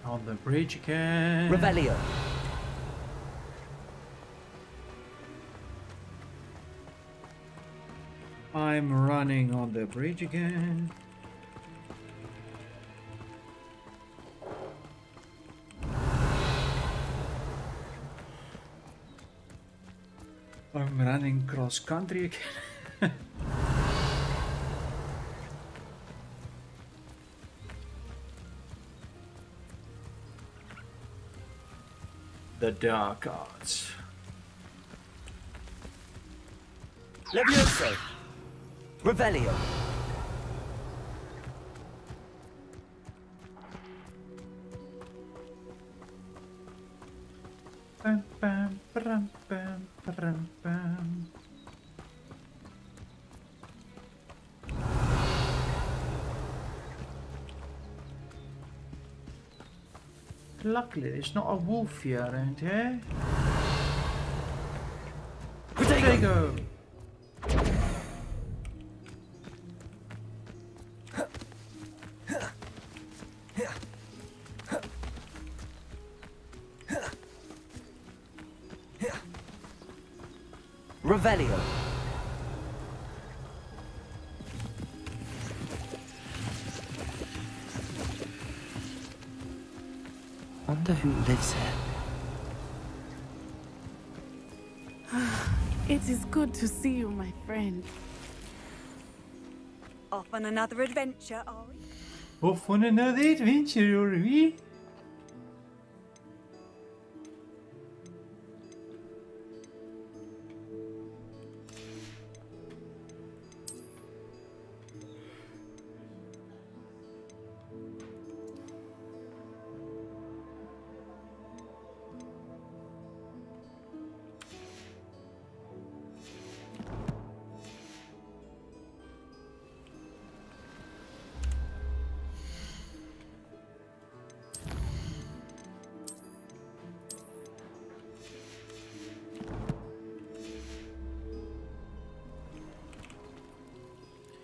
Speaker 1: On the bridge again.
Speaker 13: Revelio.
Speaker 1: I'm running on the bridge again. I'm running cross country again. The dark arts.
Speaker 13: Levioso. Revelio.
Speaker 1: Bam, bam, bam, bam, bam, bam. Luckily, there's not a wolf here around here. Potato!
Speaker 13: Revelio. Wonder who lives here.
Speaker 6: It is good to see you, my friend.
Speaker 18: Off on another adventure, are we?
Speaker 1: Off on another adventure, are we?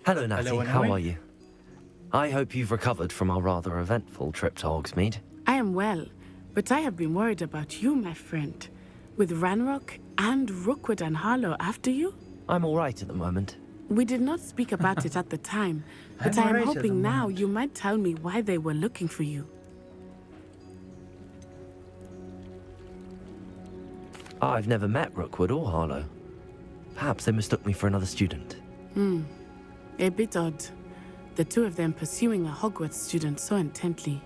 Speaker 4: Hello, Natty.
Speaker 1: Hello,
Speaker 4: How
Speaker 1: Annoy.
Speaker 4: are you? I hope you've recovered from our rather eventful trip to Hogsmeade.
Speaker 6: I am well, but I have been worried about you, my friend. With Ranrock and Rookwood and Harlow after you?
Speaker 4: I'm all right at the moment.
Speaker 6: We did not speak about it at the time, but
Speaker 1: I'm
Speaker 6: I am
Speaker 1: alright at the
Speaker 6: hoping now
Speaker 1: moment.
Speaker 6: you might tell me why they were looking for you.
Speaker 4: I've never met Rookwood or Harlow. Perhaps they mistook me for another student.
Speaker 6: A bit odd. The two of them pursuing a Hogwarts student so intently.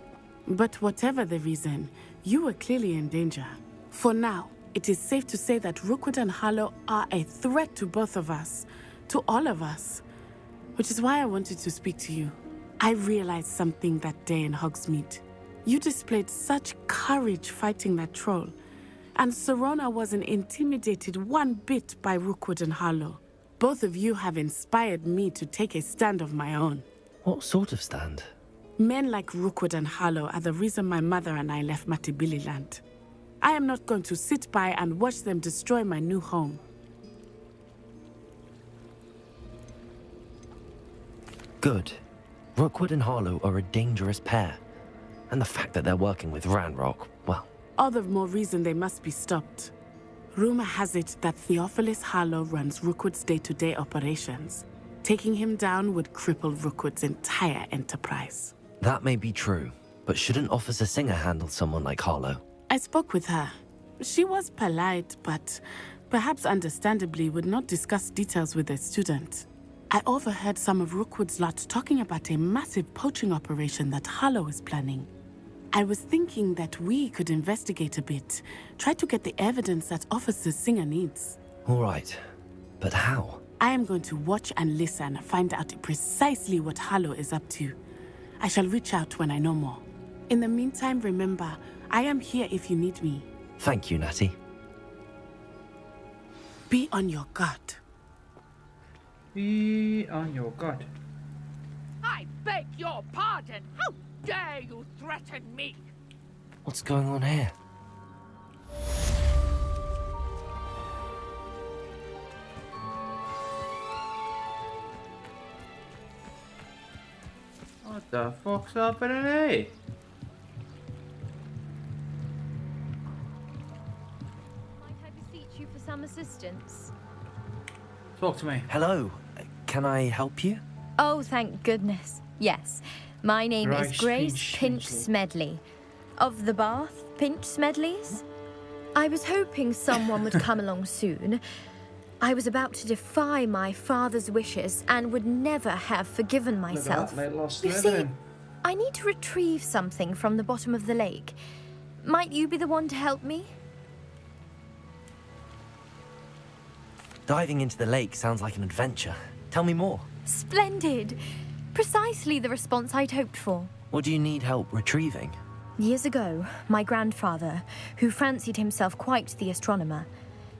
Speaker 6: But whatever the reason, you were clearly in danger. For now, it is safe to say that Rookwood and Harlow are a threat to both of us. To all of us. Which is why I wanted to speak to you. I realized something that day in Hogsmeade. You displayed such courage fighting that troll. And Serona wasn't intimidated one bit by Rookwood and Harlow. Both of you have inspired me to take a stand of my own.
Speaker 4: What sort of stand?
Speaker 6: Men like Rookwood and Harlow are the reason my mother and I left Matibili land. I am not going to sit by and watch them destroy my new home.
Speaker 4: Good. Rookwood and Harlow are a dangerous pair. And the fact that they're working with Ranrock, well...
Speaker 6: All the more reason they must be stopped. Rumor has it that Theophilus Harlow runs Rookwood's day-to-day operations. Taking him down would cripple Rookwood's entire enterprise.
Speaker 4: That may be true, But shouldn't Officer Singer handle someone like Harlow?
Speaker 6: I spoke with her. She was polite, but perhaps understandably would not discuss details with a student. I overheard some of Rookwood's lot talking about a massive poaching operation that Harlow is planning. I was thinking that we could investigate a bit, try to get the evidence that Officer Singer needs.
Speaker 4: All right, but how?
Speaker 6: I am going to watch and listen, find out precisely what Harlow is up to. I shall reach out when I know more. In the meantime, remember, I am here if you need me.
Speaker 4: Thank you, Natty.
Speaker 6: Be on your guard.
Speaker 1: Be on your guard.
Speaker 17: I beg your pardon. How dare you threaten me?
Speaker 4: What's going on here?
Speaker 1: What the fuck's happening here?
Speaker 15: Might I beseech you for some assistance?
Speaker 1: Talk to me.
Speaker 4: Hello. Can I help you?
Speaker 15: Oh, thank goodness. Yes. My name is Grace Pinch Smedley. Of the Bath Pinch Smedleys? I was hoping someone would come along soon. I was about to defy my father's wishes and would never have forgiven myself. You see, I need to retrieve something from the bottom of the lake. Might you be the one to help me?
Speaker 4: Diving into the lake sounds like an adventure. Tell me more.
Speaker 15: Splendid! Precisely the response I'd hoped for.
Speaker 4: What do you need help retrieving?
Speaker 15: Years ago, my grandfather, who fancied himself quite the astronomer,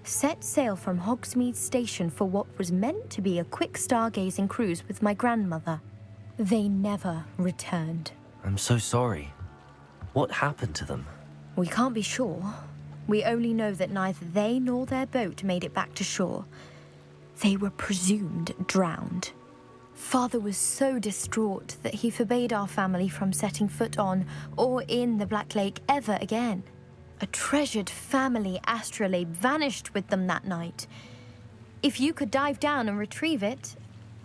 Speaker 15: set sail from Hogsmeade Station for what was meant to be a quick stargazing cruise with my grandmother. They never returned.
Speaker 4: I'm so sorry. What happened to them?
Speaker 15: We can't be sure. We only know that neither they nor their boat made it back to shore. They were presumed drowned. Father was so distraught that he forbade our family from setting foot on or in the Black Lake ever again. A treasured family astrolabe vanished with them that night. If you could dive down and retrieve it,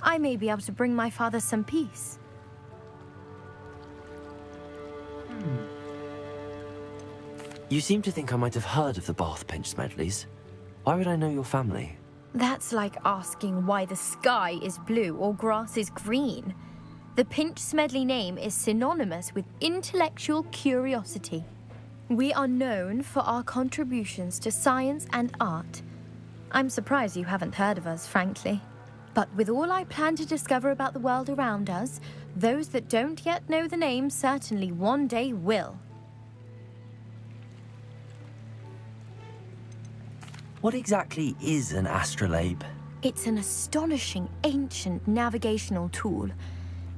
Speaker 15: I may be able to bring my father some peace.
Speaker 4: You seem to think I might have heard of the Bath Pinch Smedleys. Why would I know your family?
Speaker 15: That's like asking why the sky is blue or grass is green. The Pinch Smedley name is synonymous with intellectual curiosity. We are known for our contributions to science and art. I'm surprised you haven't heard of us, frankly. But with all I plan to discover about the world around us, those that don't yet know the name certainly one day will.
Speaker 4: What exactly is an astrolabe?
Speaker 15: It's an astonishing ancient navigational tool.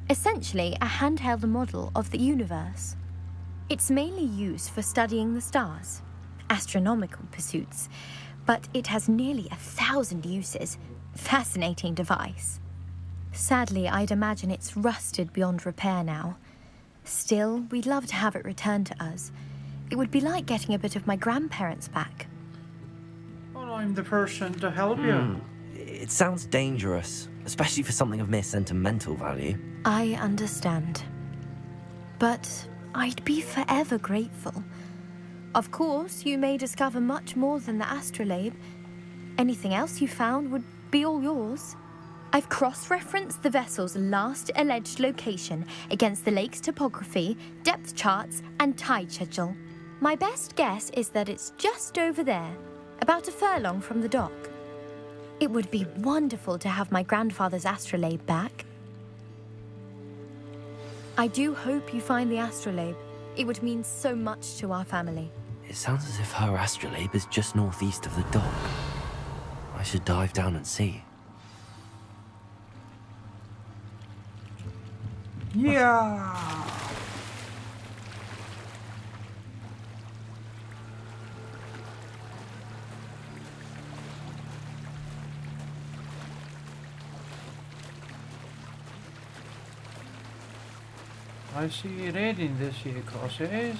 Speaker 15: Essentially, a handheld model of the universe. It's mainly used for studying the stars, astronomical pursuits, but it has nearly 1,000 uses. Fascinating device. Sadly, I'd imagine it's rusted beyond repair now. Still, we'd love to have it returned to us. It would be like getting a bit of my grandparents back.
Speaker 1: Well, I'm the person to help you.
Speaker 4: It sounds dangerous, especially for something of mere sentimental value.
Speaker 15: I understand. But I'd be forever grateful. Of course, you may discover much more than the astrolabe. Anything else you found would be all yours. I've cross-referenced the vessel's last alleged location against the lake's topography, depth charts, and tide schedule. My best guess is that it's just over there, about a furlong from the dock. It would be wonderful to have my grandfather's astrolabe back. I do hope you find the astrolabe. It would mean so much to our family.
Speaker 4: It sounds as if her astrolabe is just northeast of the dock. I should dive down and see.
Speaker 1: Yeah. I see red in this here crosses.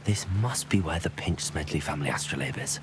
Speaker 4: This must be where the Pinch Smedley family astrolabe is.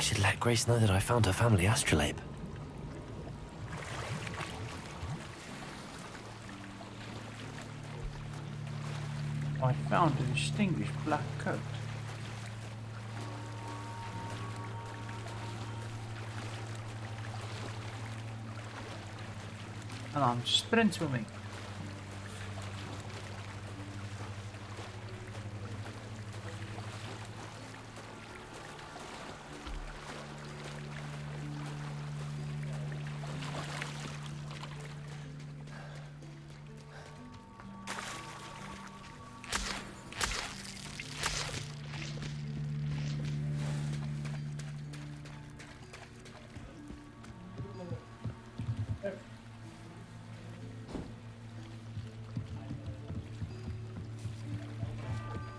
Speaker 4: should let Grace know that I found her family astrolabe.
Speaker 1: I found a distinguished black coat. And I'm sprint swimming.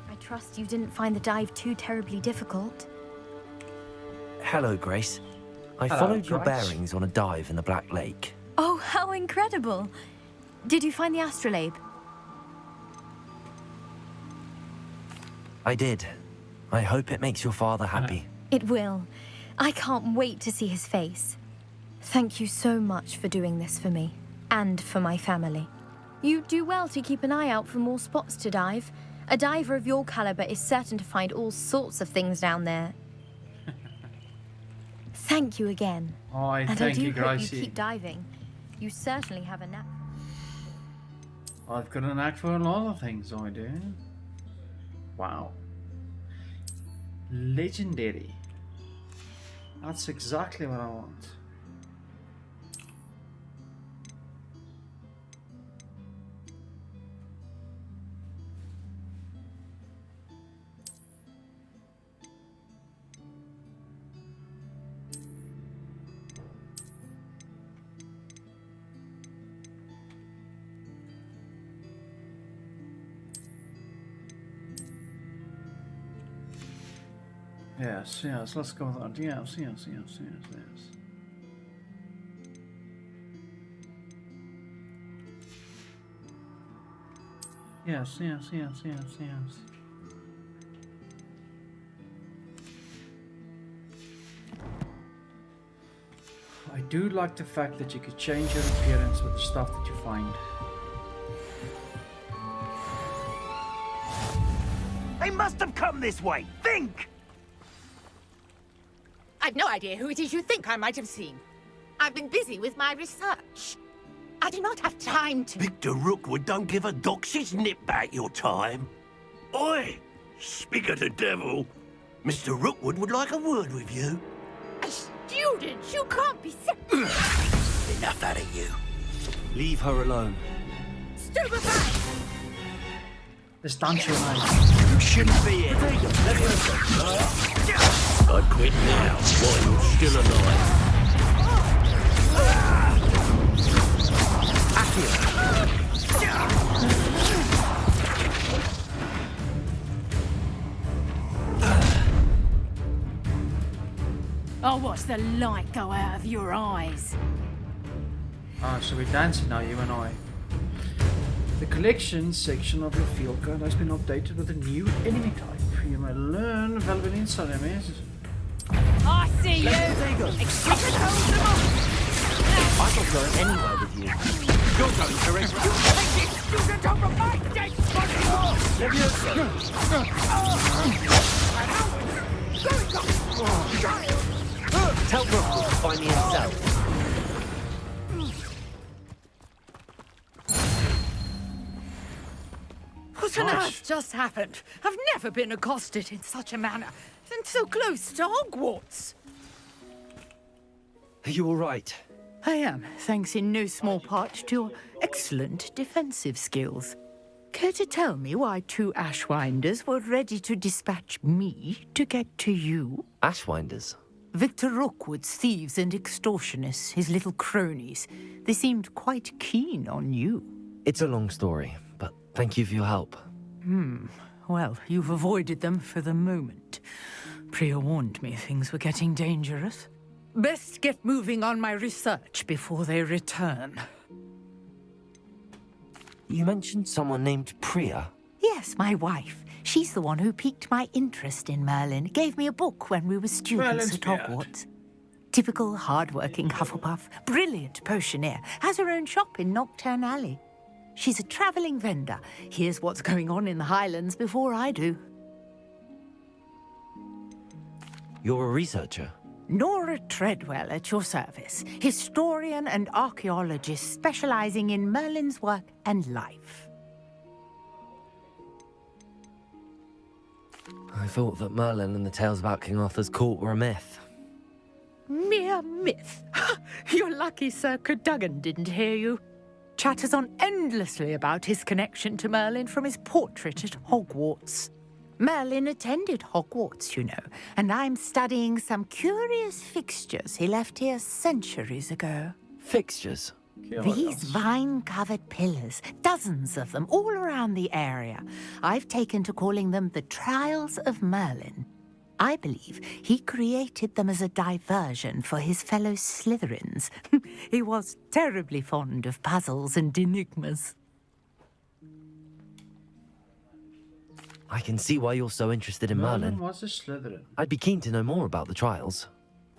Speaker 15: I trust you didn't find the dive too terribly difficult.
Speaker 4: Hello, Grace. I
Speaker 15: Hello,
Speaker 4: followed your
Speaker 15: Grace.
Speaker 4: bearings on a dive in the Black Lake.
Speaker 15: Oh, how incredible! Did you find the astrolabe?
Speaker 4: I did. I hope it makes your father happy.
Speaker 15: It will. I can't wait to see his face. Thank you so much for doing this for me, and for my family. You do well to keep an eye out for more spots to dive. A diver of your caliber is certain to find all sorts of things down there. Thank you again.
Speaker 1: Oh,
Speaker 15: And I
Speaker 1: thank
Speaker 15: do
Speaker 1: you,
Speaker 15: hope
Speaker 1: Gracie.
Speaker 15: you keep diving. You certainly have a knack.
Speaker 1: I've got an knack for a lot of things, I do. Wow. Legendary. That's exactly what I want. Yes, yes, let's go with that. Yes, yes, yes, yes, yes. Yes, yes, yes, yes, yes. I do like the fact that you could change your appearance with the stuff that you find.
Speaker 17: They must have come this way. Think!
Speaker 19: I've no idea who it is you think I might have seen. I've been busy with my research. I do not have time to...
Speaker 20: Victor Rookwood don't give a doxy's nip back your time. Oi! Speak of the devil. Mr. Rookwood would like a word with you.
Speaker 19: A student? You can't be...
Speaker 20: Enough out of you.
Speaker 4: Leave her alone.
Speaker 19: Stupefy!
Speaker 1: This dance your night.
Speaker 20: You shouldn't be here. Let me have I quit now while you're still alive.
Speaker 17: I'll watch the light go out of your eyes.
Speaker 1: Ah, so we're dancing now, you and I. The collections section of your field guide has been updated with a new enemy type. You may learn valuable insight enemies.
Speaker 17: I see you!
Speaker 4: I'm not going anywhere with you.
Speaker 20: You're going to rescue.
Speaker 17: Take this student over my dead body!
Speaker 4: Tell Rookwood to find me himself.
Speaker 17: What on earth just happened? I've never been accosted in such a manner, and so close to Hogwarts.
Speaker 4: Are you all right?
Speaker 17: I am, thanks in no small part to your excellent defensive skills. Care to tell me why two Ashwinders were ready to dispatch me to get to you?
Speaker 4: Ashwinders?
Speaker 17: Victor Rookwood's thieves and extortionists, his little cronies. They seemed quite keen on you.
Speaker 4: It's a long story, but thank you for your help.
Speaker 17: Well, you've avoided them for the moment. Priya warned me things were getting dangerous. Best get moving on my research before they return.
Speaker 4: You mentioned someone named Priya.
Speaker 17: Yes, my wife. She's the one who piqued my interest in Merlin, gave me a book when we were students at Hogwarts. Typical hard-working Hufflepuff, brilliant potioneer, has her own shop in Nocturne Alley. She's a travelling vendor. Here's what's going on in the Highlands before I do.
Speaker 4: You're a researcher?
Speaker 17: Nora Treadwell at your service, historian and archaeologist specialising in Merlin's work and life.
Speaker 4: I thought that Merlin and the tales about King Arthur's court were a myth.
Speaker 17: Mere myth. You're lucky Sir Cadogan didn't hear you. Chatters on endlessly about his connection to Merlin from his portrait at Hogwarts. Merlin attended Hogwarts, you know, and I'm studying some curious fixtures he left here centuries ago.
Speaker 4: Fixtures?
Speaker 17: These vine-covered pillars, dozens of them, all around the area. I've taken to calling them the Trials of Merlin. I believe he created them as a diversion for his fellow Slytherins. He was terribly fond of puzzles and enigmas.
Speaker 4: I can see why you're so interested in Merlin.
Speaker 1: Was a Slytherin.
Speaker 4: I'd be keen to know more about the trials.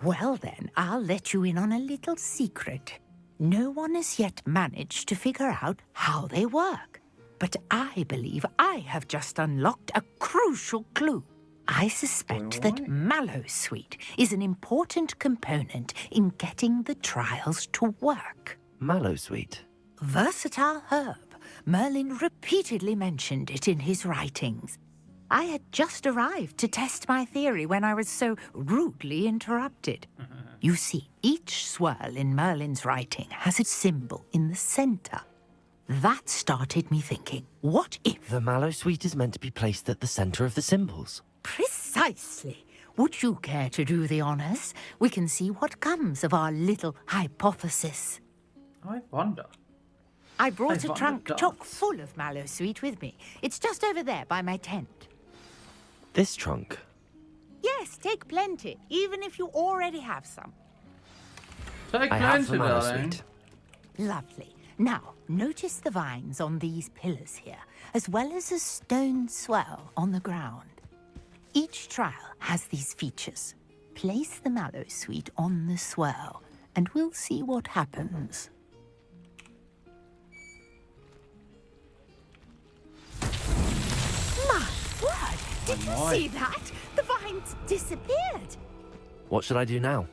Speaker 17: Well then, I'll let you in on a little secret. No one has yet managed to figure out how they work. But I believe I have just unlocked a crucial clue. I suspect that Mallowsweet is an important component in getting the trials to work.
Speaker 4: Mallowsweet?
Speaker 17: Versatile herb. Merlin repeatedly mentioned it in his writings. I had just arrived to test my theory when I was so rudely interrupted. You see, each swirl in Merlin's writing has a symbol in the center. That started me thinking, what if...
Speaker 4: The Mallowsweet is meant to be placed at the center of the symbols.
Speaker 17: Precisely. Would you care to do the honors? We can see what comes of our little hypothesis.
Speaker 1: I wonder.
Speaker 17: I brought a trunk chock full of Mallowsweet with me. It's just over there by my tent.
Speaker 4: This trunk?
Speaker 17: Yes, take plenty, even if you already have some.
Speaker 1: Take
Speaker 4: I have
Speaker 1: plenty,
Speaker 4: the
Speaker 1: darling.
Speaker 4: Mallowsweet.
Speaker 17: Lovely. Now, notice the vines on these pillars here, as well as a stone swirl on the ground. Each trial has these features. Place the Mallowsweet on the swirl, and we'll see what happens. My word! Did you see that? The vines disappeared.
Speaker 4: What should I do now?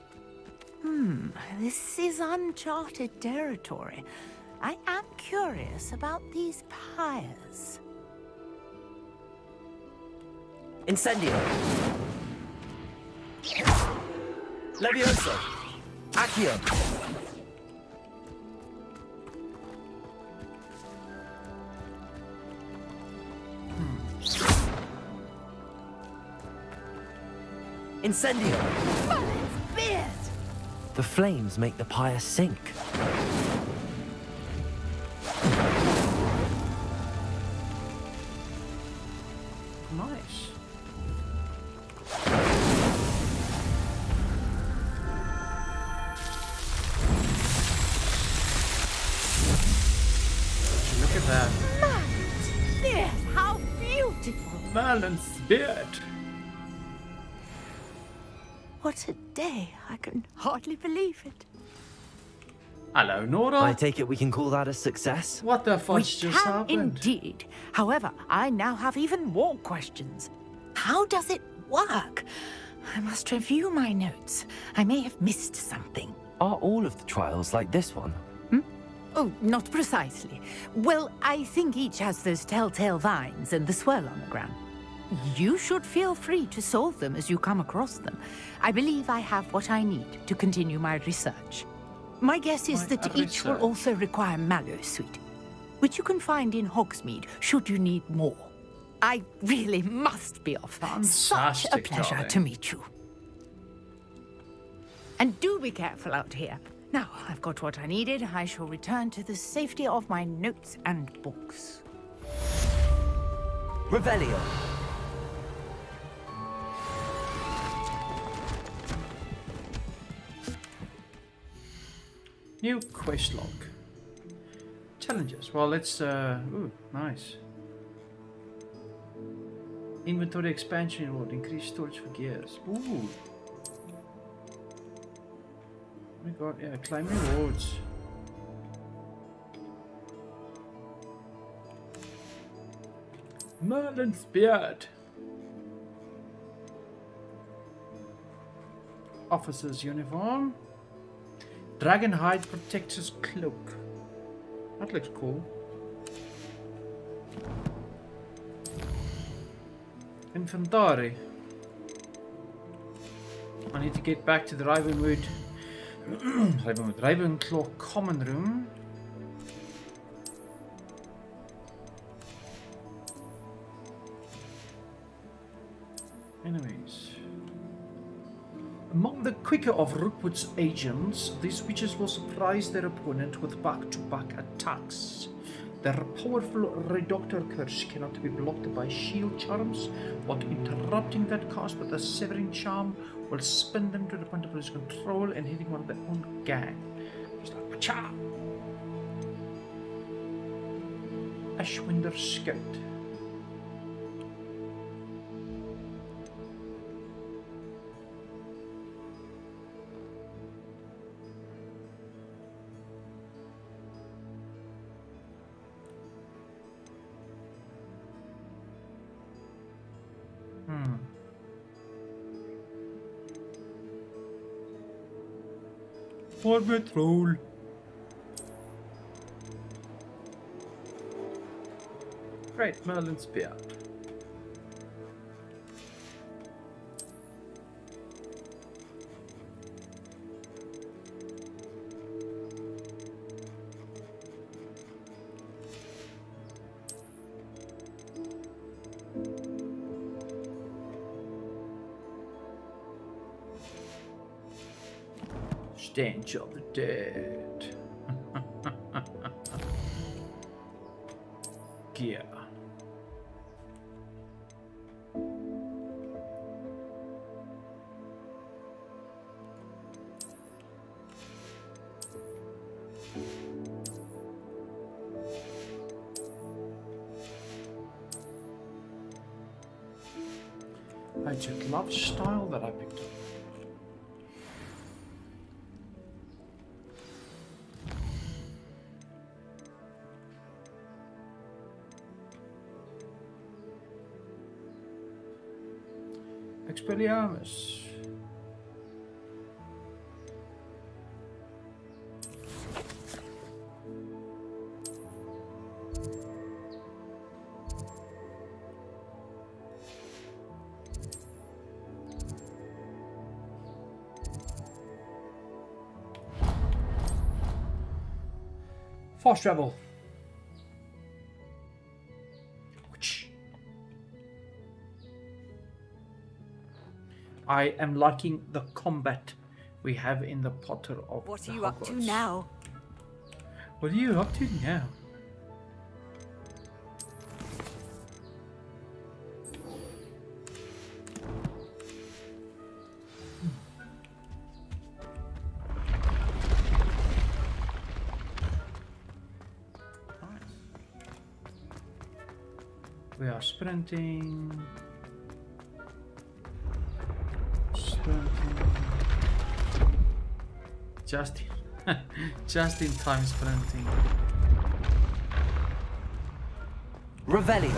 Speaker 17: This is uncharted territory. I am curious about these pyres.
Speaker 4: Incendio! Levioso! Accio! Incendio!
Speaker 17: Merlin's beard!
Speaker 4: The flames make the pyre sink.
Speaker 1: Nice. Look at that.
Speaker 17: Merlin's beard! How beautiful!
Speaker 1: Merlin's beard.
Speaker 17: What a day. I can hardly believe it.
Speaker 1: Hello, Nora.
Speaker 4: I take it we can call that a success?
Speaker 1: What the fuck just
Speaker 17: can
Speaker 1: happened?
Speaker 17: indeed. However, I now have even more questions. How does it work? I must review my notes. I may have missed something.
Speaker 4: Are all of the trials like this one?
Speaker 17: Oh, not precisely. Well, I think each has those telltale vines and the swirl on the ground. You should feel free to solve them as you come across them. I believe I have what I need to continue my research. My guess is that each will also require Mallowsweet, which you can find in Hogsmeade should you need more. I really must be off. Such a pleasure to meet you. And do be careful out here. Now, I've got what I needed. I shall return to the safety of my notes and books.
Speaker 4: Revelio!
Speaker 1: New quest log. Challenges. Well, let's. Ooh, nice. Inventory expansion reward, increase storage for gears. Ooh. Oh my god, yeah, climb rewards. Merlin's beard. Officer's uniform. Dragonhide protector's cloak. That looks cool. Inventory. I need to get back to the Ravenwood. Ravenclaw common room. Enemies. Among the quicker of Rookwood's agents, these witches will surprise their opponent with back-to-back attacks. Their powerful Reductor curse cannot be blocked by shield charms, but interrupting that cast with a severing charm will spin them to the point of losing control and hitting one of their own gang. Just like pacha! Ashwinder Scout. For patrol. Great, Merlin's beard. Stench of the dead. Gear. I just love style that I picked up. Expelliarmus. Fast travel. I am liking the combat we have in the Potter of
Speaker 18: What
Speaker 1: the
Speaker 18: are you up to
Speaker 1: Hogwarts.
Speaker 18: now?
Speaker 1: What are you up to now? We are sprinting. Just in time sprinting.
Speaker 13: Revelio.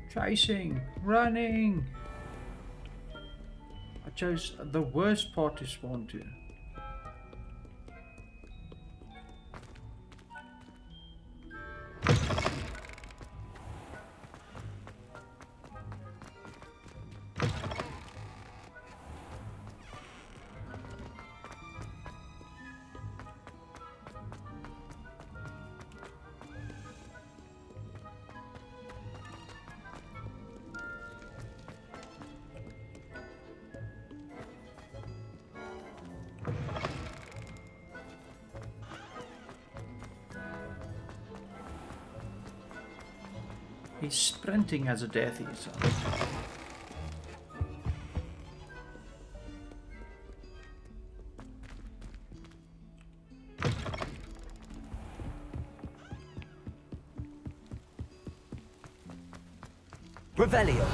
Speaker 1: Chasing, running. I chose the worst part to spawn to. He's sprinting as a deathie, so.
Speaker 4: Revelio.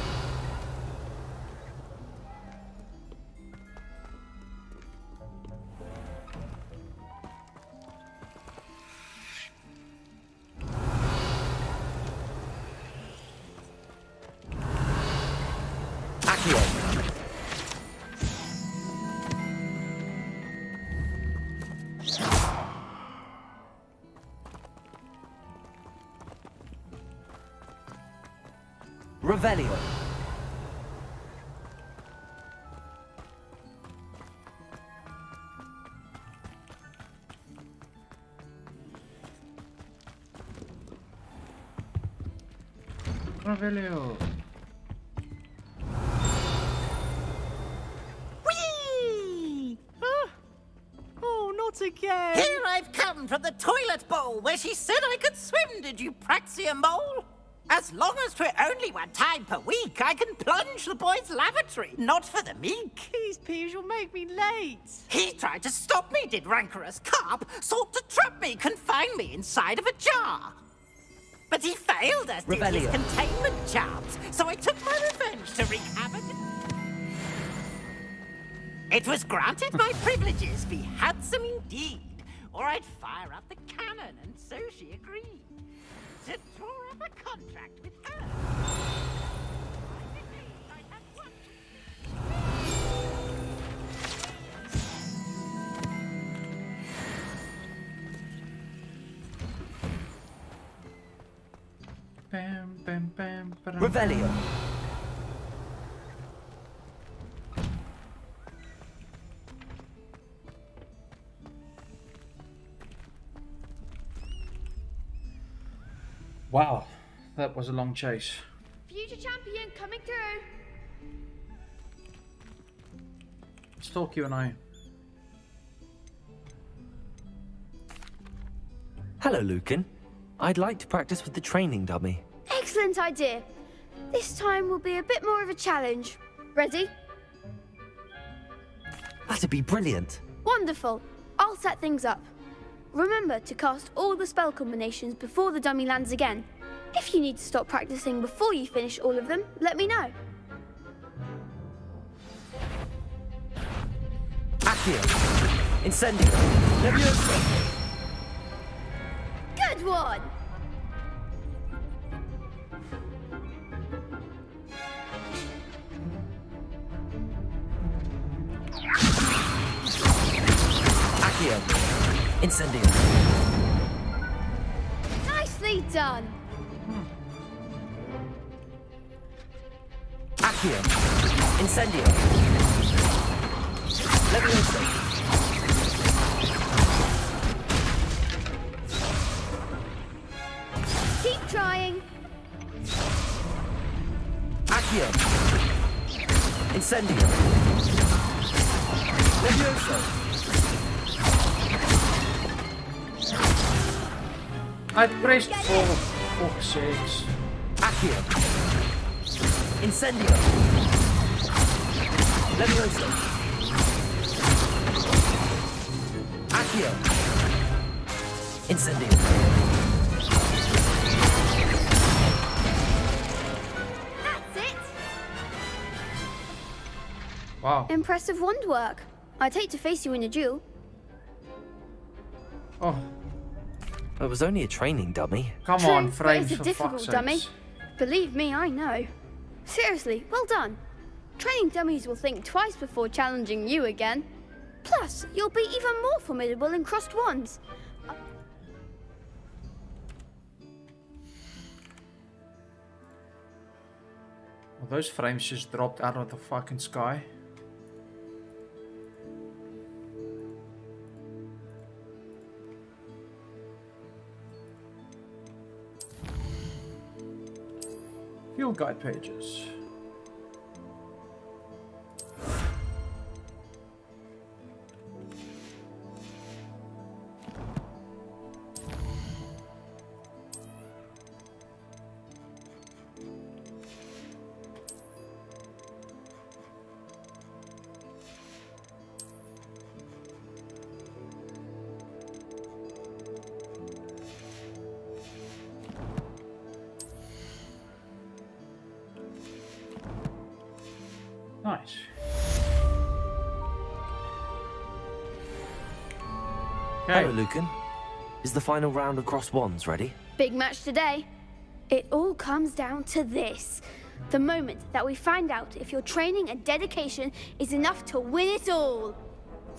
Speaker 4: Revelio.
Speaker 1: Revelio.
Speaker 19: Whee! Oh, not again.
Speaker 18: Here I've come from the toilet bowl where she said I could swim, did you praxia mole? As long as 'twere only one time per week, I can plunge the boy's lavatory, not for the meek.
Speaker 19: These peas will make me late.
Speaker 18: He tried to stop me, did rancorous carp, sought to trap me, confine me inside of a jar. But he failed as did his
Speaker 4: Revelio.
Speaker 18: containment charms, so I took my revenge to wreak havoc. It was granted my privileges be handsome indeed, or I'd fire up the cannon, and so she agreed to draw up a contract with her. I believed I had one.
Speaker 1: Bam, bam, bam, ba-dum.
Speaker 4: Revelio.
Speaker 1: Wow, that was a long chase.
Speaker 10: Future champion coming through.
Speaker 1: Still Q&A.
Speaker 4: Hello, Lucan. I'd like to practice with the training dummy.
Speaker 10: Excellent idea. This time will be a bit more of a challenge. Ready?
Speaker 4: That'd be brilliant.
Speaker 10: Wonderful. I'll set things up. Remember to cast all the spell combinations before the dummy lands again. If you need to stop practicing before you finish all of them, let me know.
Speaker 4: Accio. Incendio. Leviosa.
Speaker 10: Good one!
Speaker 4: Accio. Incendio.
Speaker 10: Nicely done!
Speaker 4: Accio. Incendio. Leviosa.
Speaker 10: Keep trying.
Speaker 4: Accio. Incendio. Leviosa.
Speaker 1: I pressed for fuck's sakes.
Speaker 4: Accio. Incendio. Leviosa. Accio. Incendio.
Speaker 10: That's it!
Speaker 1: Wow.
Speaker 10: Impressive wand work. I'd hate to face you in a duel.
Speaker 1: Oh.
Speaker 4: It was only a training dummy.
Speaker 1: Come
Speaker 10: True,
Speaker 1: on,
Speaker 10: but
Speaker 1: frames
Speaker 10: it's a
Speaker 1: for
Speaker 10: difficult
Speaker 1: fuck's
Speaker 10: dummy.
Speaker 1: sakes.
Speaker 10: Believe me, I know. Seriously, well done. Training dummies will think twice before challenging you again. Plus, you'll be even more formidable in crossed wands.
Speaker 1: Well, those frames just dropped out of the fucking sky. Field guide pages. Nice.
Speaker 4: Hello, Lucan. Is the final round of cross wands ready?
Speaker 10: Big match today. It all comes down to this. The moment that we find out if your training and dedication is enough to win it all.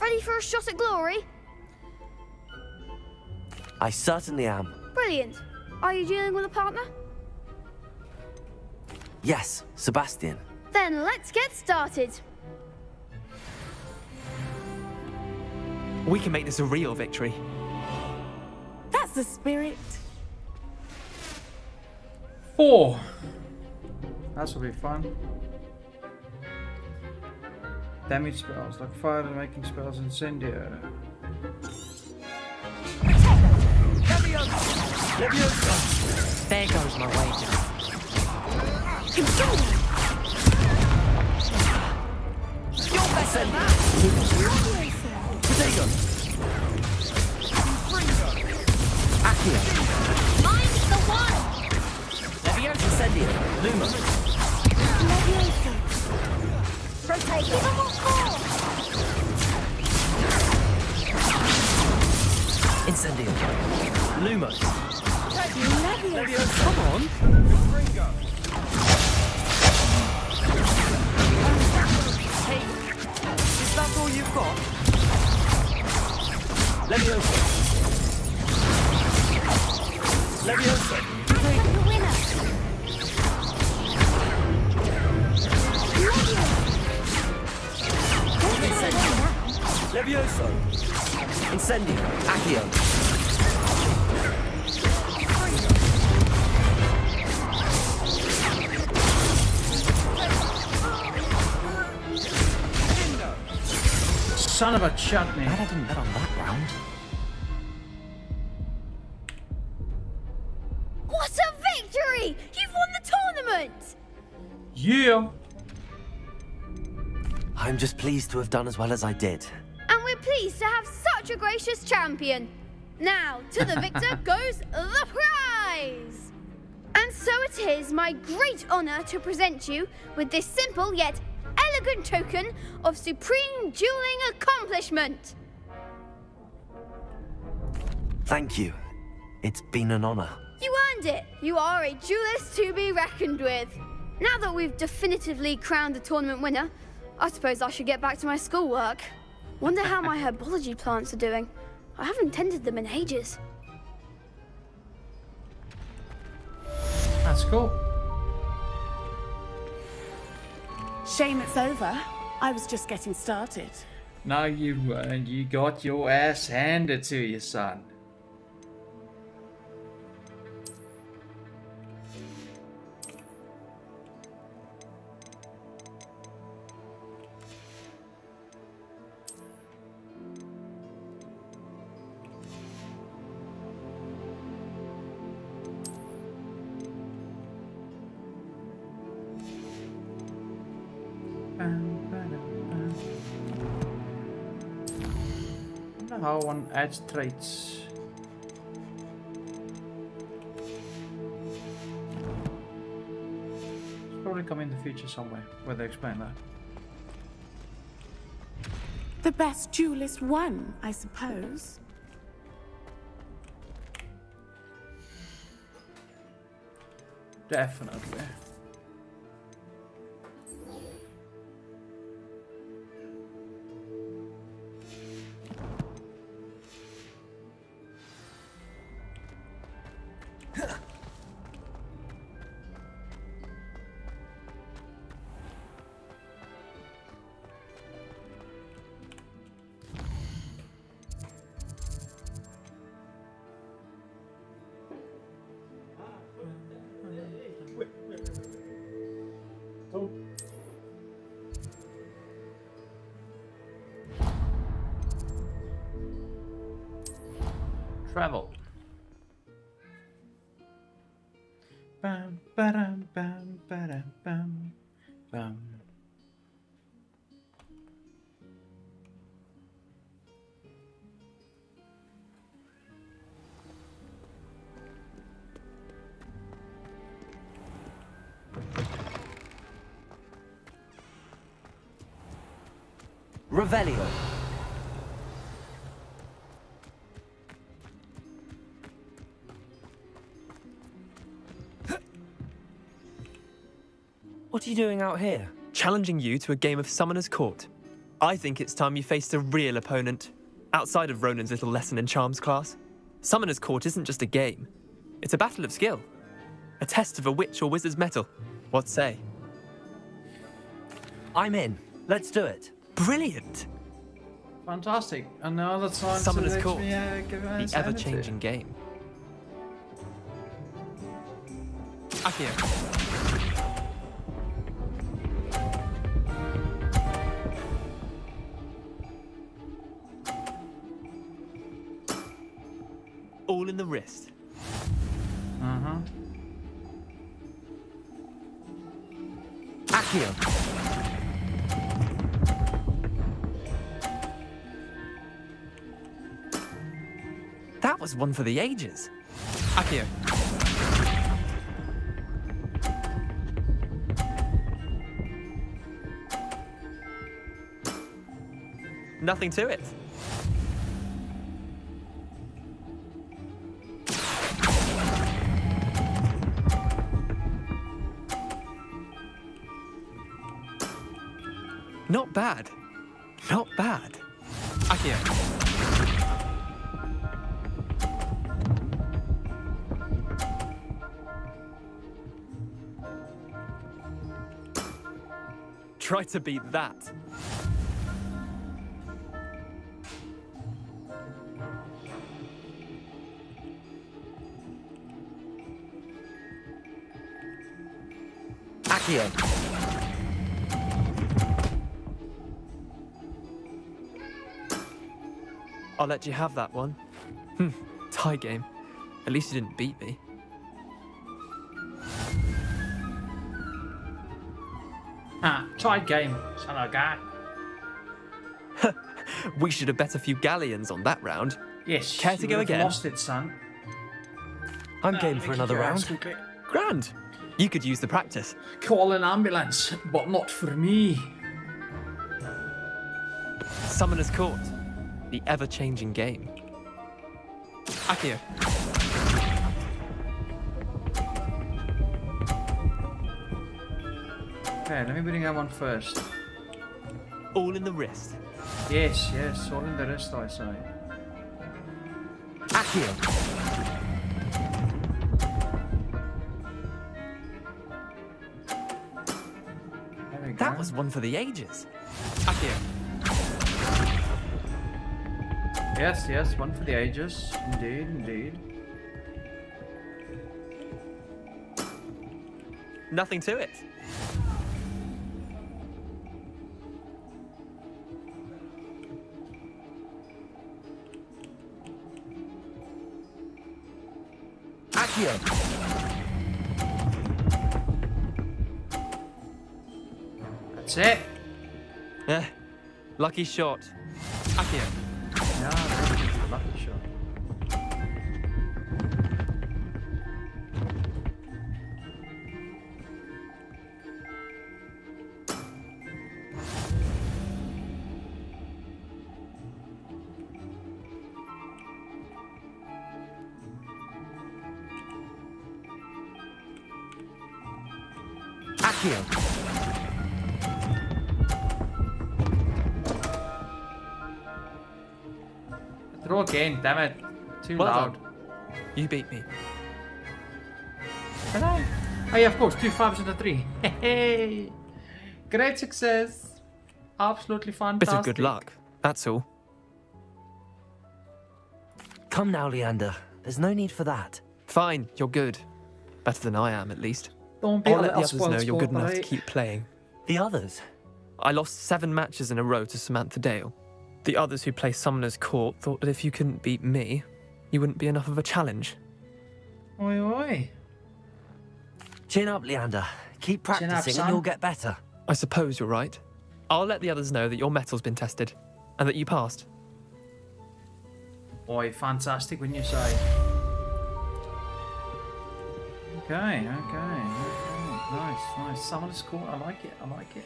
Speaker 10: Ready for a shot at glory?
Speaker 4: I certainly am.
Speaker 10: Brilliant. Are you dealing with a partner?
Speaker 4: Yes, Sebastian.
Speaker 10: Then let's get started.
Speaker 8: We can make this a real victory.
Speaker 6: That's the spirit.
Speaker 1: 4. That will be fun. Damage spells like fire and making spells incendiary.
Speaker 13: There goes my wages.
Speaker 19: You're better than that.
Speaker 4: Potato. Accio.
Speaker 19: Mine's the one.
Speaker 4: Leviosa. Incendio. Luma.
Speaker 19: Leviosa. Rotate. Give them what for.
Speaker 4: Incendio. Lumos.
Speaker 19: Leviosa.
Speaker 4: Come on.
Speaker 13: Hey, is that all you've got?
Speaker 4: Leviosa. Leviosa.
Speaker 19: Take the winner.
Speaker 4: Levioso. Incendio. Accio.
Speaker 1: Son of a chutney.
Speaker 4: Glad I didn't bet on that round.
Speaker 10: What a victory! You've won the tournament!
Speaker 1: Yeah.
Speaker 4: I'm just pleased to have done as well as I did.
Speaker 10: And we're pleased to have such a gracious champion. Now, to the victor goes the prize! And so it is my great honor to present you with this simple yet elegant token of supreme dueling accomplishment.
Speaker 4: Thank you. It's been an honor.
Speaker 10: You earned it. You are a duelist to be reckoned with. Now that we've definitively crowned the tournament winner, I suppose I should get back to my schoolwork. Wonder how my herbology plants are doing. I haven't tended them in ages.
Speaker 1: That's cool.
Speaker 6: Shame it's over. I was just getting started.
Speaker 1: No, you weren't. You got your ass handed to you, son. How one adds traits. It's probably come in the future somewhere where they explain that.
Speaker 6: The best duelist won, I suppose.
Speaker 1: Definitely. Travel. Bam, ba-dum, bam, ba-dum, bam, bam.
Speaker 4: Revelio. What are you doing out here?
Speaker 8: Challenging you to a game of Summoner's Court. I think it's time you faced a real opponent, outside of Ronan's little lesson in charms class. Summoner's Court isn't just a game. It's a battle of skill. A test of a witch or wizard's mettle. What say?
Speaker 4: I'm in. Let's do it.
Speaker 8: Brilliant.
Speaker 1: Fantastic. And now that's time
Speaker 8: Summoner's
Speaker 1: to
Speaker 8: Court.
Speaker 1: give
Speaker 8: The ever-changing game. Akio. All in the wrist.
Speaker 1: Uh-huh.
Speaker 4: Akio.
Speaker 8: That was one for the ages. Akio. Nothing to it. Not bad. Not bad. Akio. Try to beat that.
Speaker 4: Akio.
Speaker 8: I'll let you have that one. Tie game. At least you didn't beat me.
Speaker 1: Tied game, son of a guy.
Speaker 8: We should have bet a few galleons on that round.
Speaker 1: Yes.
Speaker 8: Care to go again?
Speaker 1: Lost it, son.
Speaker 4: I'm game for another round.
Speaker 8: Grand. You could use the practice.
Speaker 1: Call an ambulance, but not for me.
Speaker 8: Summoner's Court. The ever-changing game. Akio.
Speaker 1: Okay, let me bring that one first.
Speaker 8: All in the wrist.
Speaker 1: Yes, yes, all in the wrist, I say.
Speaker 4: Akio.
Speaker 8: That was one for the ages. Akio.
Speaker 1: Yes, yes, one for the ages. Indeed, indeed.
Speaker 8: Nothing to it.
Speaker 4: Akio.
Speaker 1: That's it.
Speaker 8: Lucky shot. Akio.
Speaker 1: Yeah, lucky shot.
Speaker 4: Akio.
Speaker 1: Throw again, damn it. Too
Speaker 8: Well
Speaker 1: loud.
Speaker 8: done. You beat me.
Speaker 1: Can I? Oh yeah, of course, 2 5s and a 3. Hey, great success. Absolutely fantastic.
Speaker 8: Bit of good luck, that's all.
Speaker 4: Come now, Leander. There's no need for that.
Speaker 8: Fine, you're good. Better than I am, at least.
Speaker 1: Don't be
Speaker 8: I'll
Speaker 1: a
Speaker 8: let the
Speaker 1: little
Speaker 8: others know
Speaker 1: spoilsport,
Speaker 8: you're good enough to
Speaker 1: mate.
Speaker 8: keep playing.
Speaker 4: The others?
Speaker 8: I lost 7 matches in a row to Samantha Dale. The others who play Summoner's Court thought that if you couldn't beat me, you wouldn't be enough of a challenge.
Speaker 1: Oi, oi.
Speaker 4: Chin up, Leander. Keep
Speaker 1: Chin up,
Speaker 4: practicing
Speaker 1: son.
Speaker 4: and you'll get better.
Speaker 8: I suppose you're right. I'll let the others know that your metal's been tested, and that you passed.
Speaker 1: Oi, fantastic, wouldn't you say? Okay. Nice, nice. Summoner's Court, I like it, I like it.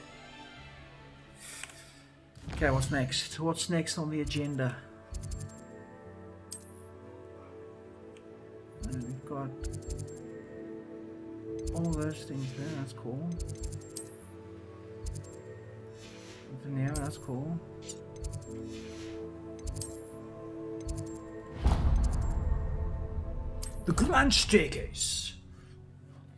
Speaker 1: Okay, what's next? What's next on the agenda? And we've got all those things there, that's cool. Nothing there, that's cool. The Grand Staircase.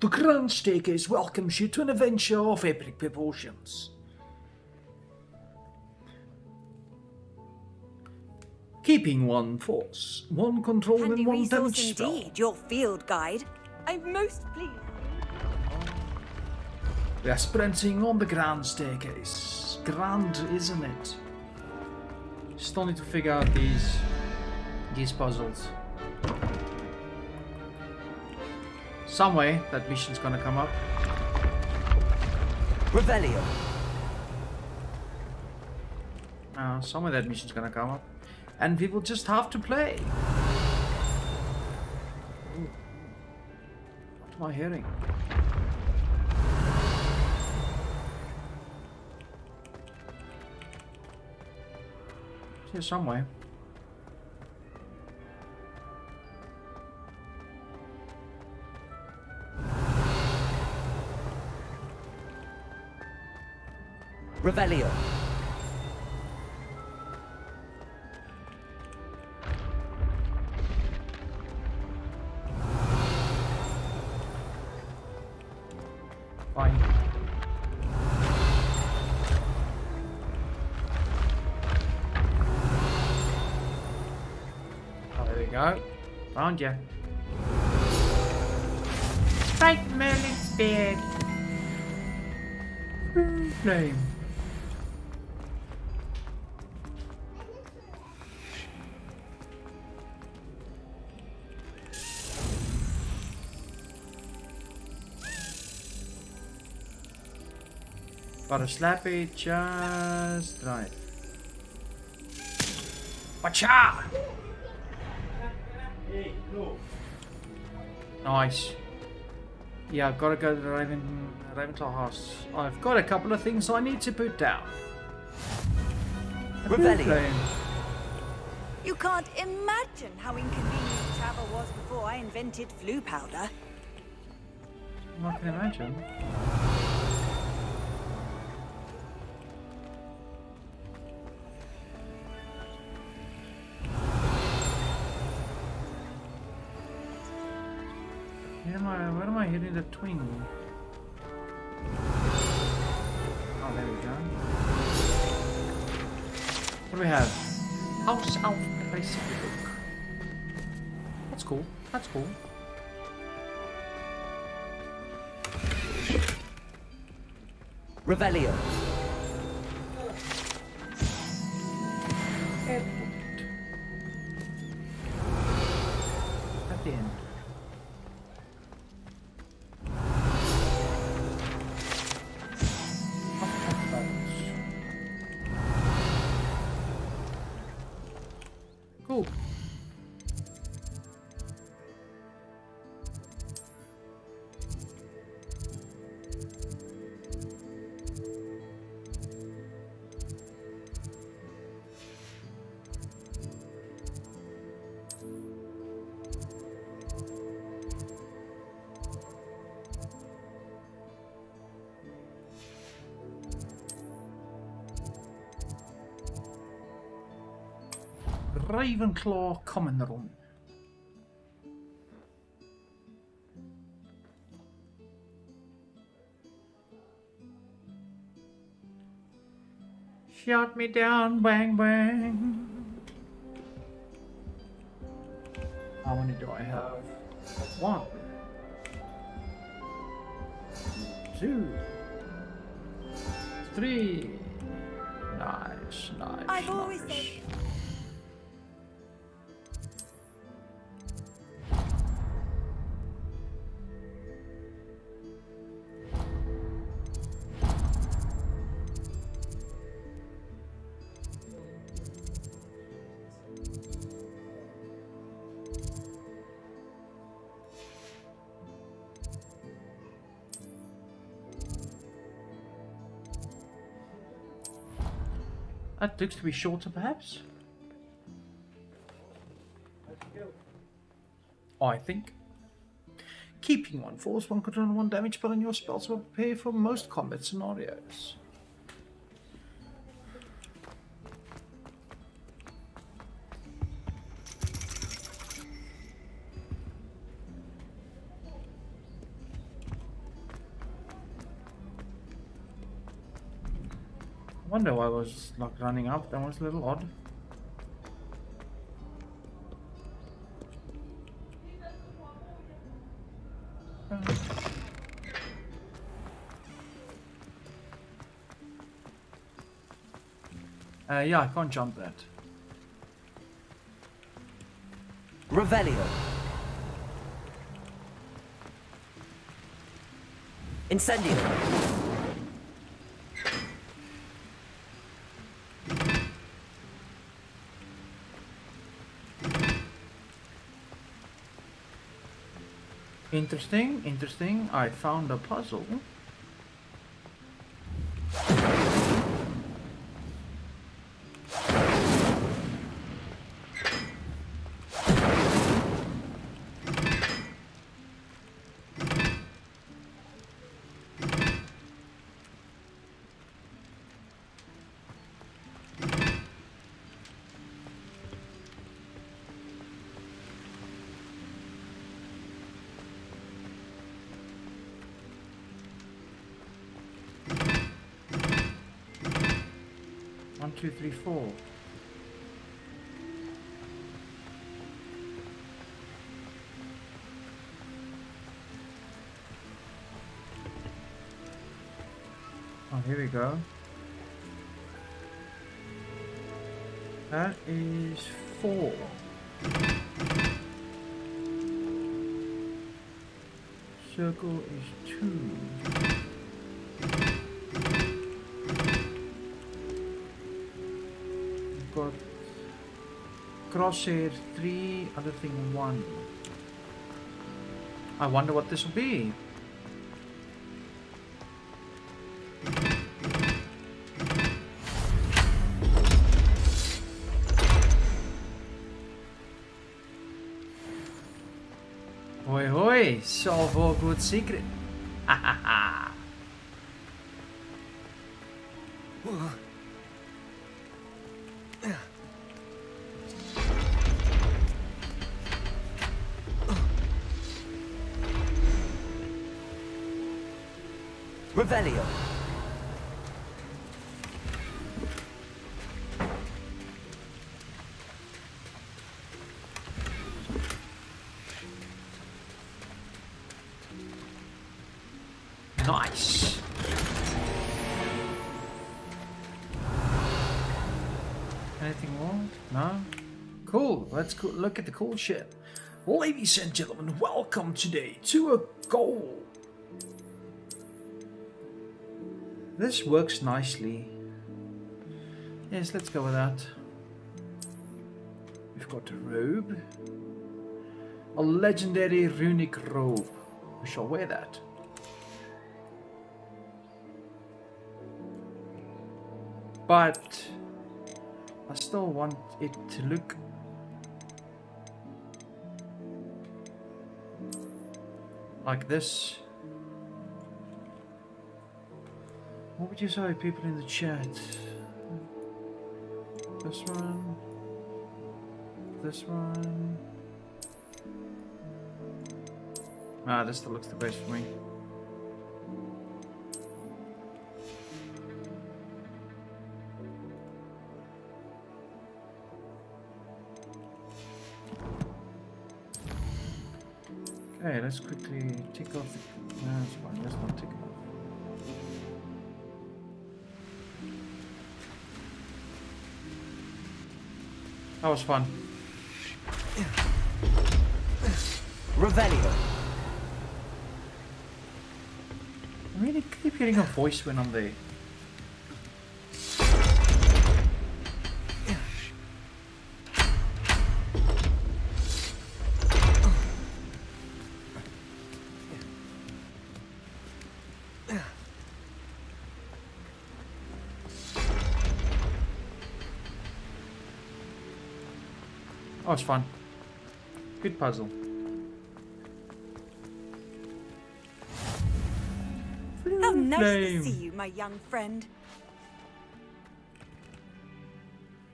Speaker 1: The Grand Staircase welcomes you to an adventure of epic proportions. Keeping one force, one control and one damage spell.
Speaker 21: Indeed, your field guide. I'm most pleased.
Speaker 1: We are sprinting on the Grand Staircase. Grand, isn't it? Still need to figure out these puzzles. Some way that mission's gonna come up.
Speaker 13: Revelio.
Speaker 1: Some way that mission's gonna come up. And we will just have to play. Ooh. What am I hearing? It's here somewhere.
Speaker 13: Revelio.
Speaker 1: Fine. Oh, there we go. Found ya. Right, Merlin's beard. Flame. Gotta slap it just right. Wacha! Nice. Yeah, I've got to go to the Ravental house. I've got a couple of things I need to put down.
Speaker 13: Revelio.
Speaker 21: You can't imagine how inconvenient travel was before I invented flu powder.
Speaker 1: I can imagine. Where am I hitting the twing? Oh, there we go. What do we have? House Elf Basic Book. That's cool. That's cool.
Speaker 13: Revelio.
Speaker 1: At the end. Cool. Ravenclaw Common Room. Shot me down, bang bang. How many do I have? 1, 2, 3. Nice, nice.
Speaker 21: I've always
Speaker 1: nice.
Speaker 21: said.
Speaker 1: That looks to be shorter, perhaps? I think. Keeping one force, one control, 1 damage, but on your spells will prepare for most combat scenarios. I wonder why I was like running up. That was a little odd. Yeah, I can't jump that.
Speaker 13: Revelio. Incendio.
Speaker 1: Interesting, interesting. I found a puzzle. One, two, three, four. Oh, here we go. That is 4. Circle is 2. We've got crosshair 3, other thing 1. I wonder what this will be. Hoi hoi, solve all good secret. Ha ha ha.
Speaker 13: Revelio.
Speaker 1: Nice. Anything more? No? Cool. Let's go look at the cool shit. Ladies and gentlemen, welcome today to a goal. This works nicely. Yes, let's go with that. We've got a robe. A legendary runic robe. We shall wear that. But I still want it to look like this. What would you say, people in the chat? This one. This one. Ah, this still looks the best for me. Okay, let's quickly tick off the... No, it's fine, let's not tick it off. That was fun.
Speaker 13: Revelio.
Speaker 1: I really keep hearing a voice when I'm there. Oh, it's fun. Good puzzle.
Speaker 21: How nice
Speaker 1: Flame.
Speaker 21: to see you, my young friend.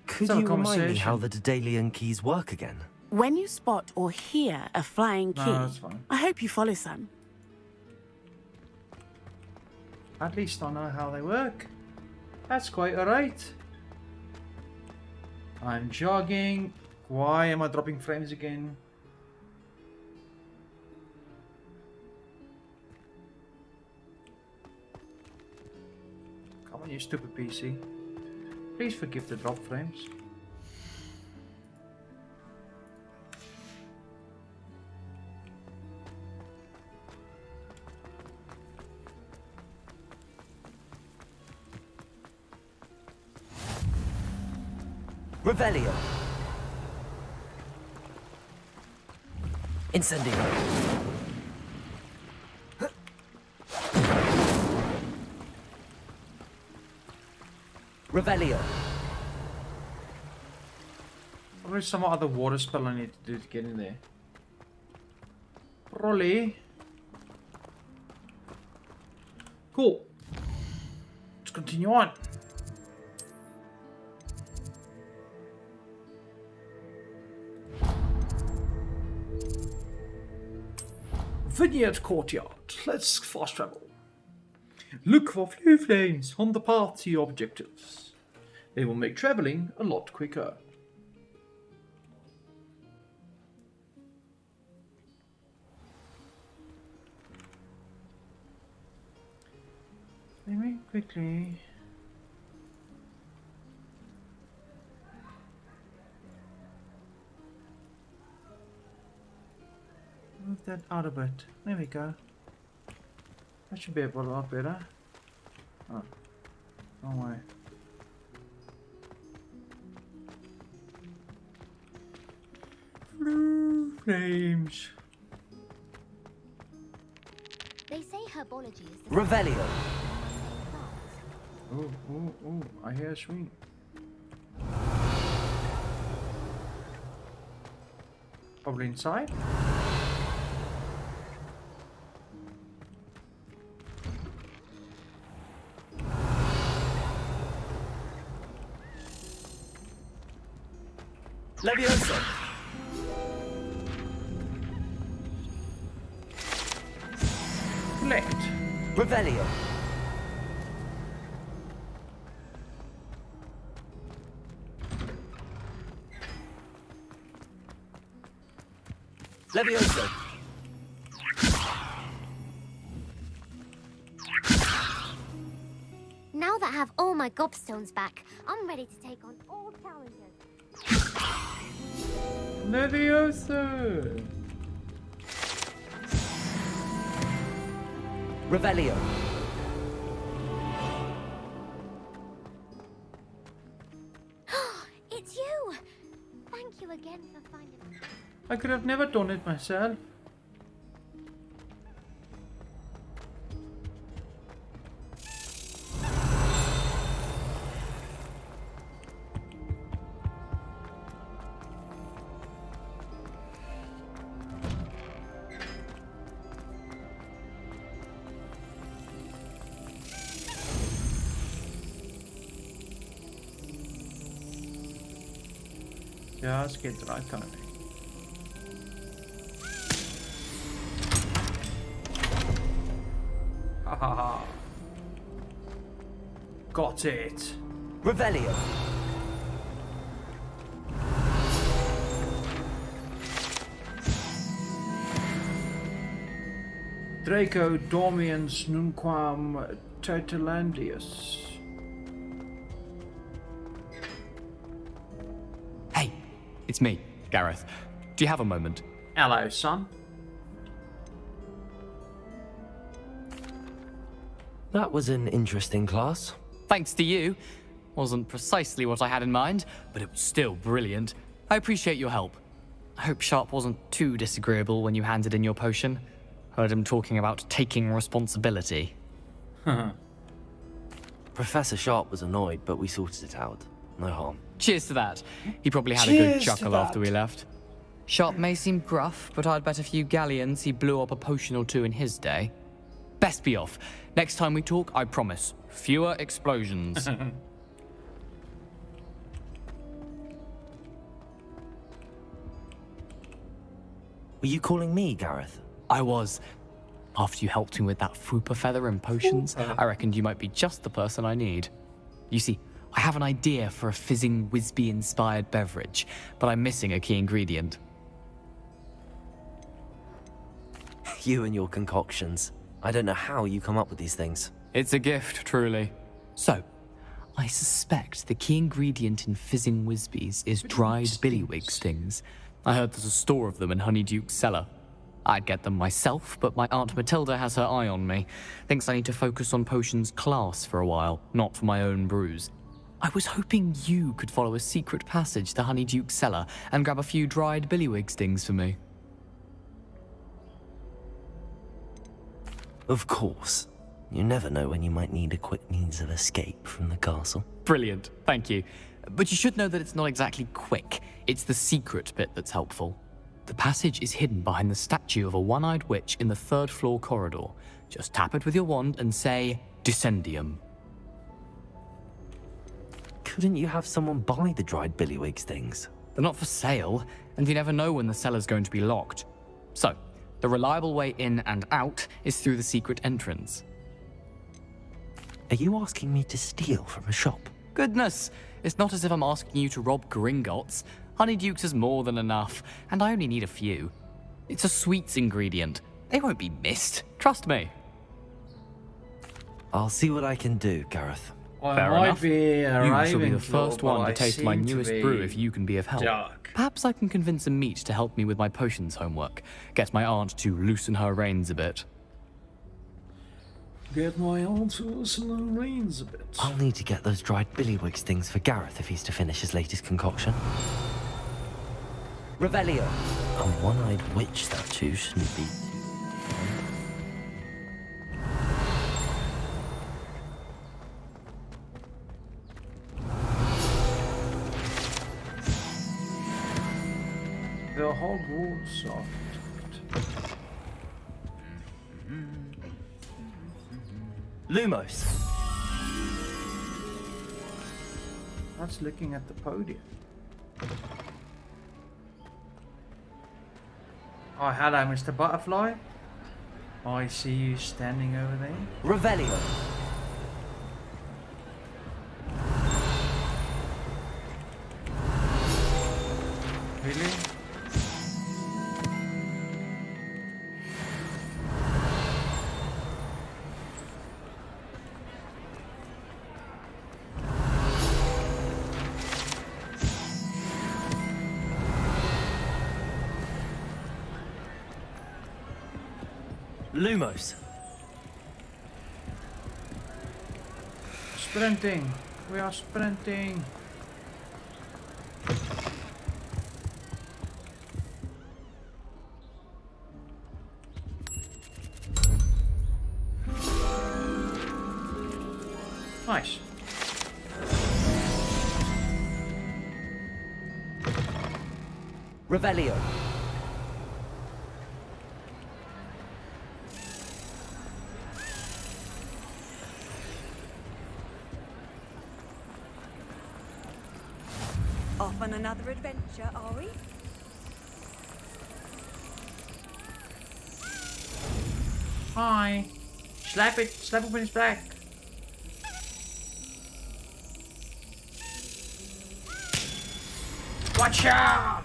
Speaker 4: Could
Speaker 1: Let's have
Speaker 4: you
Speaker 1: a
Speaker 4: remind me
Speaker 1: conversation.
Speaker 4: how the Daedalian keys work again?
Speaker 6: When you spot or hear a flying key,
Speaker 1: No, that's fine.
Speaker 6: I hope you follow some.
Speaker 1: At least I know how they work. That's quite alright. I'm jogging. Why am I dropping frames again? Come on, you stupid PC. Please forgive the drop frames.
Speaker 4: Revelio. Incendio. Revelio.
Speaker 1: Probably some other water spell I need to do to get in there. Probably. Cool. Let's continue on. Vineyard Courtyard. Let's fast travel. Look for flue flames on the path to your objectives. They will make traveling a lot quicker. Let me quickly. Move that out a bit. There we go. That should be a lot better. Oh, wrong way. Blue flames.
Speaker 3: They say herbology is the
Speaker 4: Revelio.
Speaker 1: Oh, oh, oh, I hear a swing. Probably inside.
Speaker 4: Leviosa.
Speaker 1: Collect.
Speaker 4: Revelio. Leviosa.
Speaker 3: Now that I have all my gobstones back, I'm ready to take on all challenges.
Speaker 1: Leviosa.
Speaker 4: Revelio.
Speaker 3: It's you! Thank you again for finding me.
Speaker 1: I could have never done it myself. Just get the right kind of thing. Ha ha ha. Got it.
Speaker 4: Revelio.
Speaker 1: Draco dormiens nunquam Totalandius.
Speaker 14: Hey, it's me, Gareth. Do you have a moment?
Speaker 1: Hello, son.
Speaker 4: That was an interesting class.
Speaker 14: Thanks to you. Wasn't precisely what I had in mind, but it was still brilliant. I appreciate your help. I hope Sharp wasn't too disagreeable when you handed in your potion. Heard him talking about taking responsibility.
Speaker 4: Professor Sharp was annoyed, but we sorted it out. no harm.
Speaker 14: Cheers to that. He probably had a good
Speaker 1: Cheers to
Speaker 14: chuckle
Speaker 1: that.
Speaker 14: after we left. Sharp may seem gruff, but I'd bet a few galleons he blew up a potion or two in his day. Best be off. Next time we talk, I promise, fewer explosions.
Speaker 4: Were you calling me, Gareth?
Speaker 14: I was. After you helped me with that Fupa feather and potions, I reckoned you might be just the person I need. You see, I have an idea for a fizzing Whizbee-inspired beverage, but I'm missing a key ingredient.
Speaker 4: You and your concoctions. I don't know how you come up with these things.
Speaker 14: It's a gift, truly. So, I suspect the key ingredient in fizzing Whizbees is dried billywig stings. I heard there's a store of them in Honeyduke's cellar. I'd get them myself, but my Aunt Matilda has her eye on me. Thinks I need to focus on potions class for a while, not for my own brews. I was hoping you could follow a secret passage to Honeyduke's cellar and grab a few dried billywig stings for me.
Speaker 4: Of course. You never know when you might need a quick means of escape from the castle.
Speaker 14: Brilliant, thank you. But you should know that it's not exactly quick. It's the secret bit that's helpful. The passage is hidden behind the statue of a one-eyed witch in the 3rd floor corridor. Just tap it with your wand and say, Descendium.
Speaker 4: Couldn't you have someone buy the dried billywig stings?
Speaker 14: They're not for sale, and you never know when the cellar's going to be locked. So, the reliable way in and out is through the secret entrance.
Speaker 4: Are you asking me to steal from a shop?
Speaker 14: Goodness, it's not as if I'm asking you to rob Gringotts. Honeyduke's is more than enough, and I only need a few. It's a sweets ingredient. They won't be missed, trust me.
Speaker 4: I'll see what I can do, Gareth.
Speaker 1: Well,
Speaker 14: Fair
Speaker 1: I might
Speaker 14: enough.
Speaker 1: be
Speaker 14: You shall be the
Speaker 1: arriving
Speaker 14: first
Speaker 1: slow,
Speaker 14: one
Speaker 1: but
Speaker 14: to
Speaker 1: I
Speaker 14: taste my
Speaker 1: seem to
Speaker 14: newest
Speaker 1: be
Speaker 14: brew if you can be of help.
Speaker 1: dark.
Speaker 14: Perhaps I can convince a meat to help me with my potions homework. Get my aunt to loosen her reins a bit.
Speaker 1: Get my aunt to loosen her reins a bit.
Speaker 4: I'll need to get those dried billywig stings for Gareth if he's to finish his latest concoction.
Speaker 13: Revelio.
Speaker 4: A one-eyed witch statue shouldn't be...
Speaker 1: The Hogwarts soft.
Speaker 4: Lumos.
Speaker 1: That's looking at the podium. Oh, hello, Mr. Butterfly. I see you standing over there.
Speaker 13: Revelio.
Speaker 1: Really?
Speaker 4: Lumos.
Speaker 1: Sprinting. We are sprinting. Nice.
Speaker 13: Revelio.
Speaker 21: Off on another adventure, are we?
Speaker 1: Hi. Slap it. Slap it when it's back. Watch out!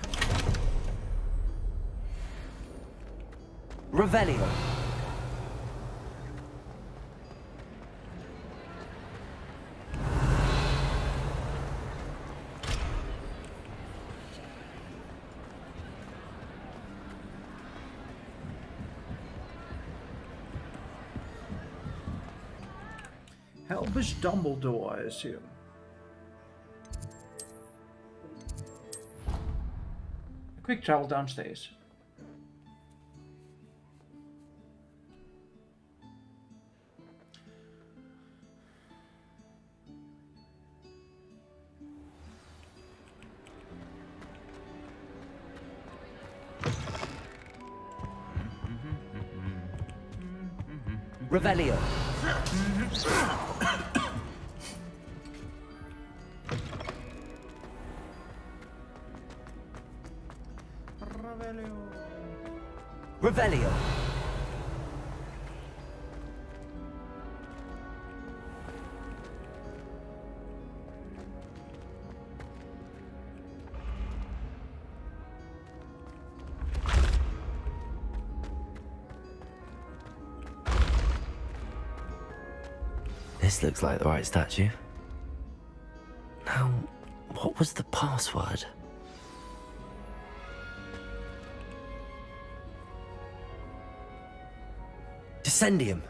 Speaker 13: Revelio.
Speaker 1: Albus Dumbledore, I assume. A quick travel downstairs.
Speaker 13: Revelio. Revelio.
Speaker 4: This looks like the right statue. Now, what was the password? Descendium.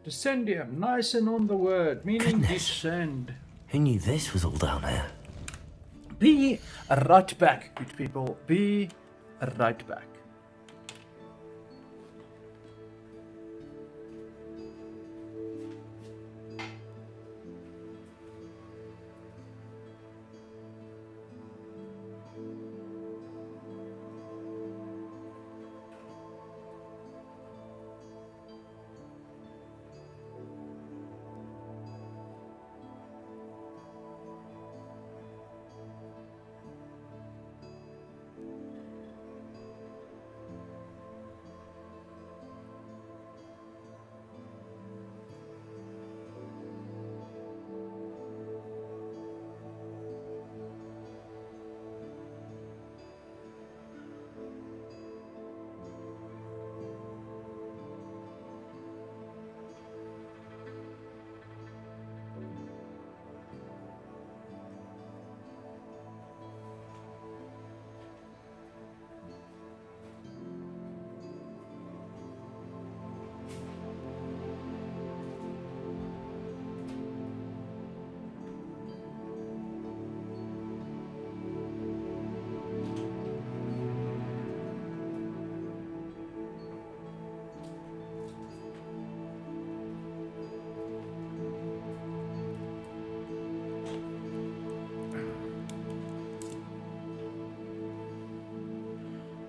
Speaker 1: Descendium, nice and on the word, meaning descend.
Speaker 4: Who knew this was all down here?
Speaker 1: Be right back, good people. Be right back.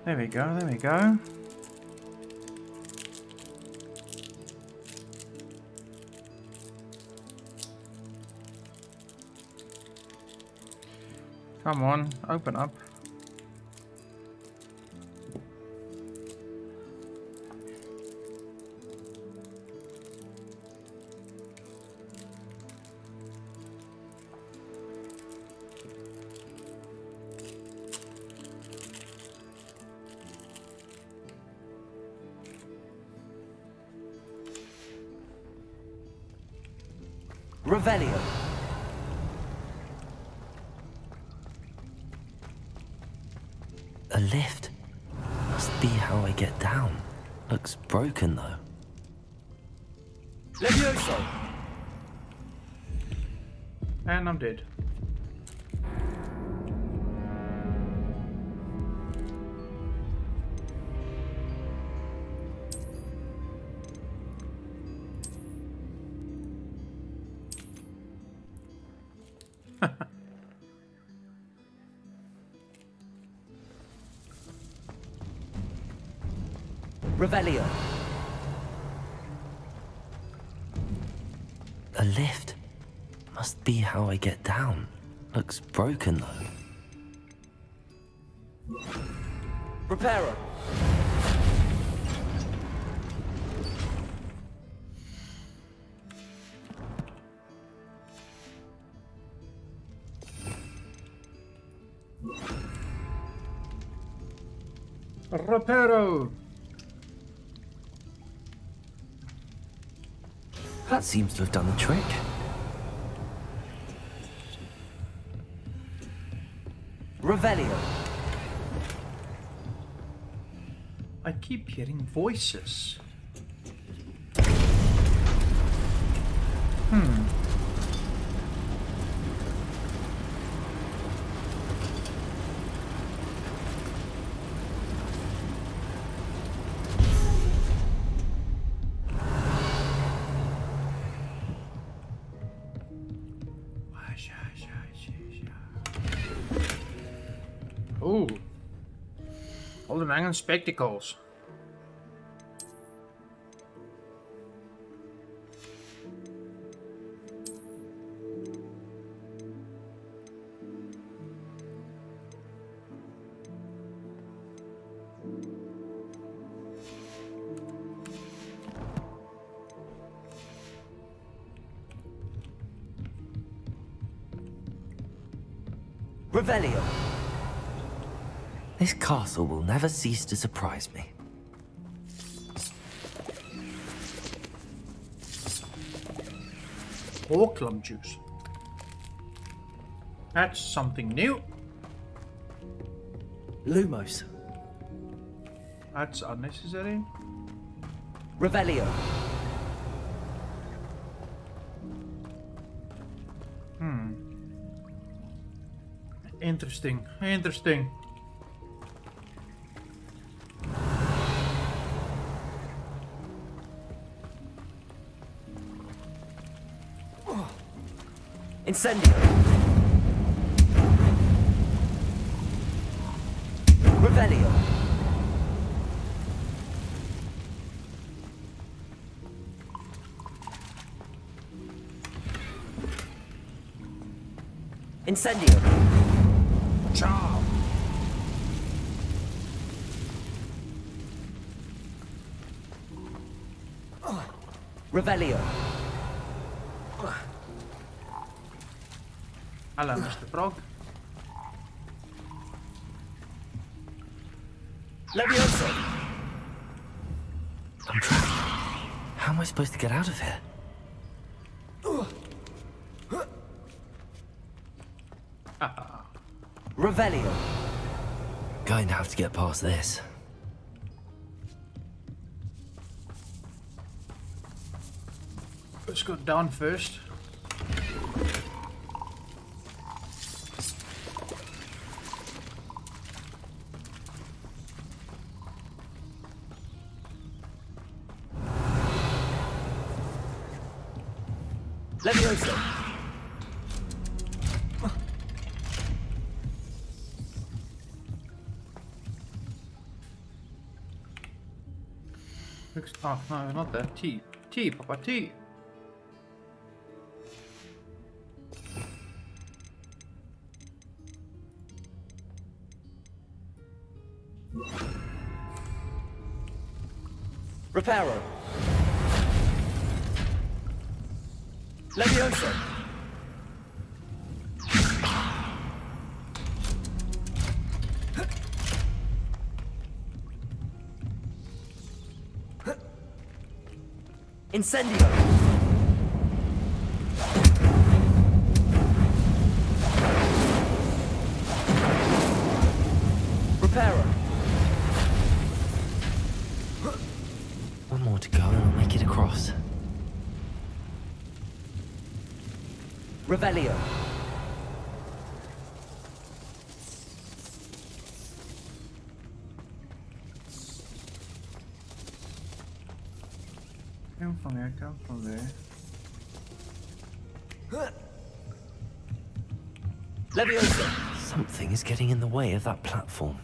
Speaker 1: There we go, there we go. Come on, open up.
Speaker 13: Revelio.
Speaker 4: A lift. Must be how I get down. Looks broken though.
Speaker 13: Levioso.
Speaker 1: And I'm dead.
Speaker 13: Revelio.
Speaker 4: A lift. Must be how I get down. Looks broken though.
Speaker 13: Reparo.
Speaker 1: Reparo.
Speaker 4: That seems to have done the trick.
Speaker 13: Revelio.
Speaker 1: I keep hearing voices. Ooh. All the man spectacles.
Speaker 4: Revelio. This castle will never cease to surprise me.
Speaker 1: Orklum juice. That's something new.
Speaker 4: Lumos.
Speaker 1: That's unnecessary.
Speaker 4: Revelio.
Speaker 1: Interesting. Interesting.
Speaker 4: Incendio. Revelio. Incendio.
Speaker 1: Ciao.
Speaker 4: Revelio.
Speaker 1: Hello, Mr. Frog.
Speaker 4: Levioso. I'm trapped. How am I supposed to get out of here? Revelio. Going to have to get past this.
Speaker 1: Let's go down first.
Speaker 4: Levioso.
Speaker 1: Oh, no, not that. Tea. Tea, Papa, tea.
Speaker 4: Reparo. Levioso. Incendio. Reparo. One more to go and I'll make it across. Revelio.
Speaker 1: Come from there, come from there.
Speaker 4: Levioso. Something is getting in the way of that platform.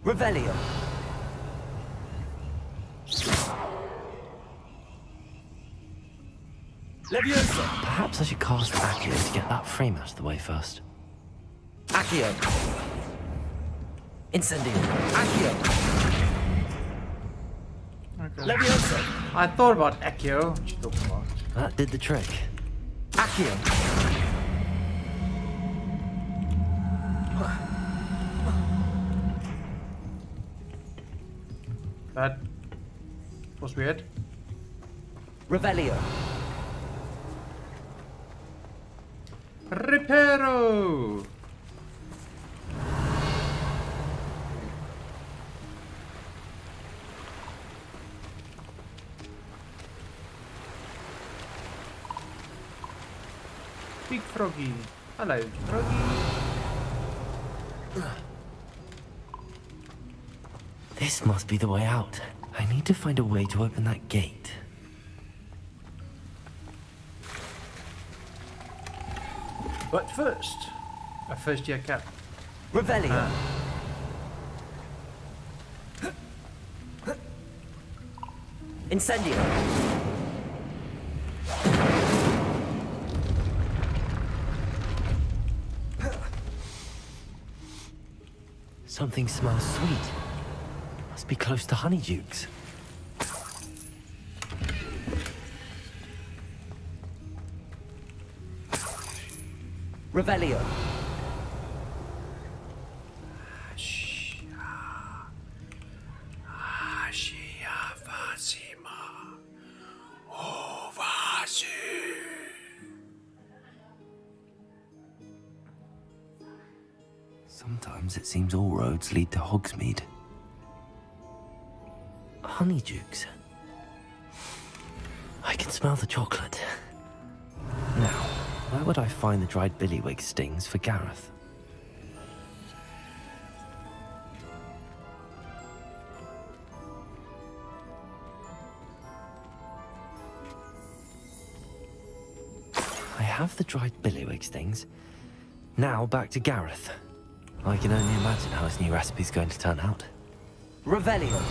Speaker 4: Revelio. Levioso. Perhaps I should cast Accio to get that frame out of the way first. Accio. Incendio. Accio.
Speaker 1: Okay.
Speaker 4: Levioso.
Speaker 1: I thought about Accio. What you talking about?
Speaker 4: That did the trick. Accio.
Speaker 1: That was weird.
Speaker 4: Revelio.
Speaker 1: Reparo. Big Froggy. Hello, Froggy.
Speaker 4: This must be the way out. I need to find a way to open that gate.
Speaker 1: But first, a first year cap.
Speaker 4: Revelio. Incendio. Something smells sweet. Must be close to Honeydukes.
Speaker 13: Revelio.
Speaker 4: Sometimes it seems all roads lead to Hogsmeade. Honeydukes. I can smell the chocolate. Now, where would I find the dried billywig stings for Gareth? I have the dried billywig stings. Now back to Gareth. I can only imagine how his new recipe's going to turn out.
Speaker 13: Revelio.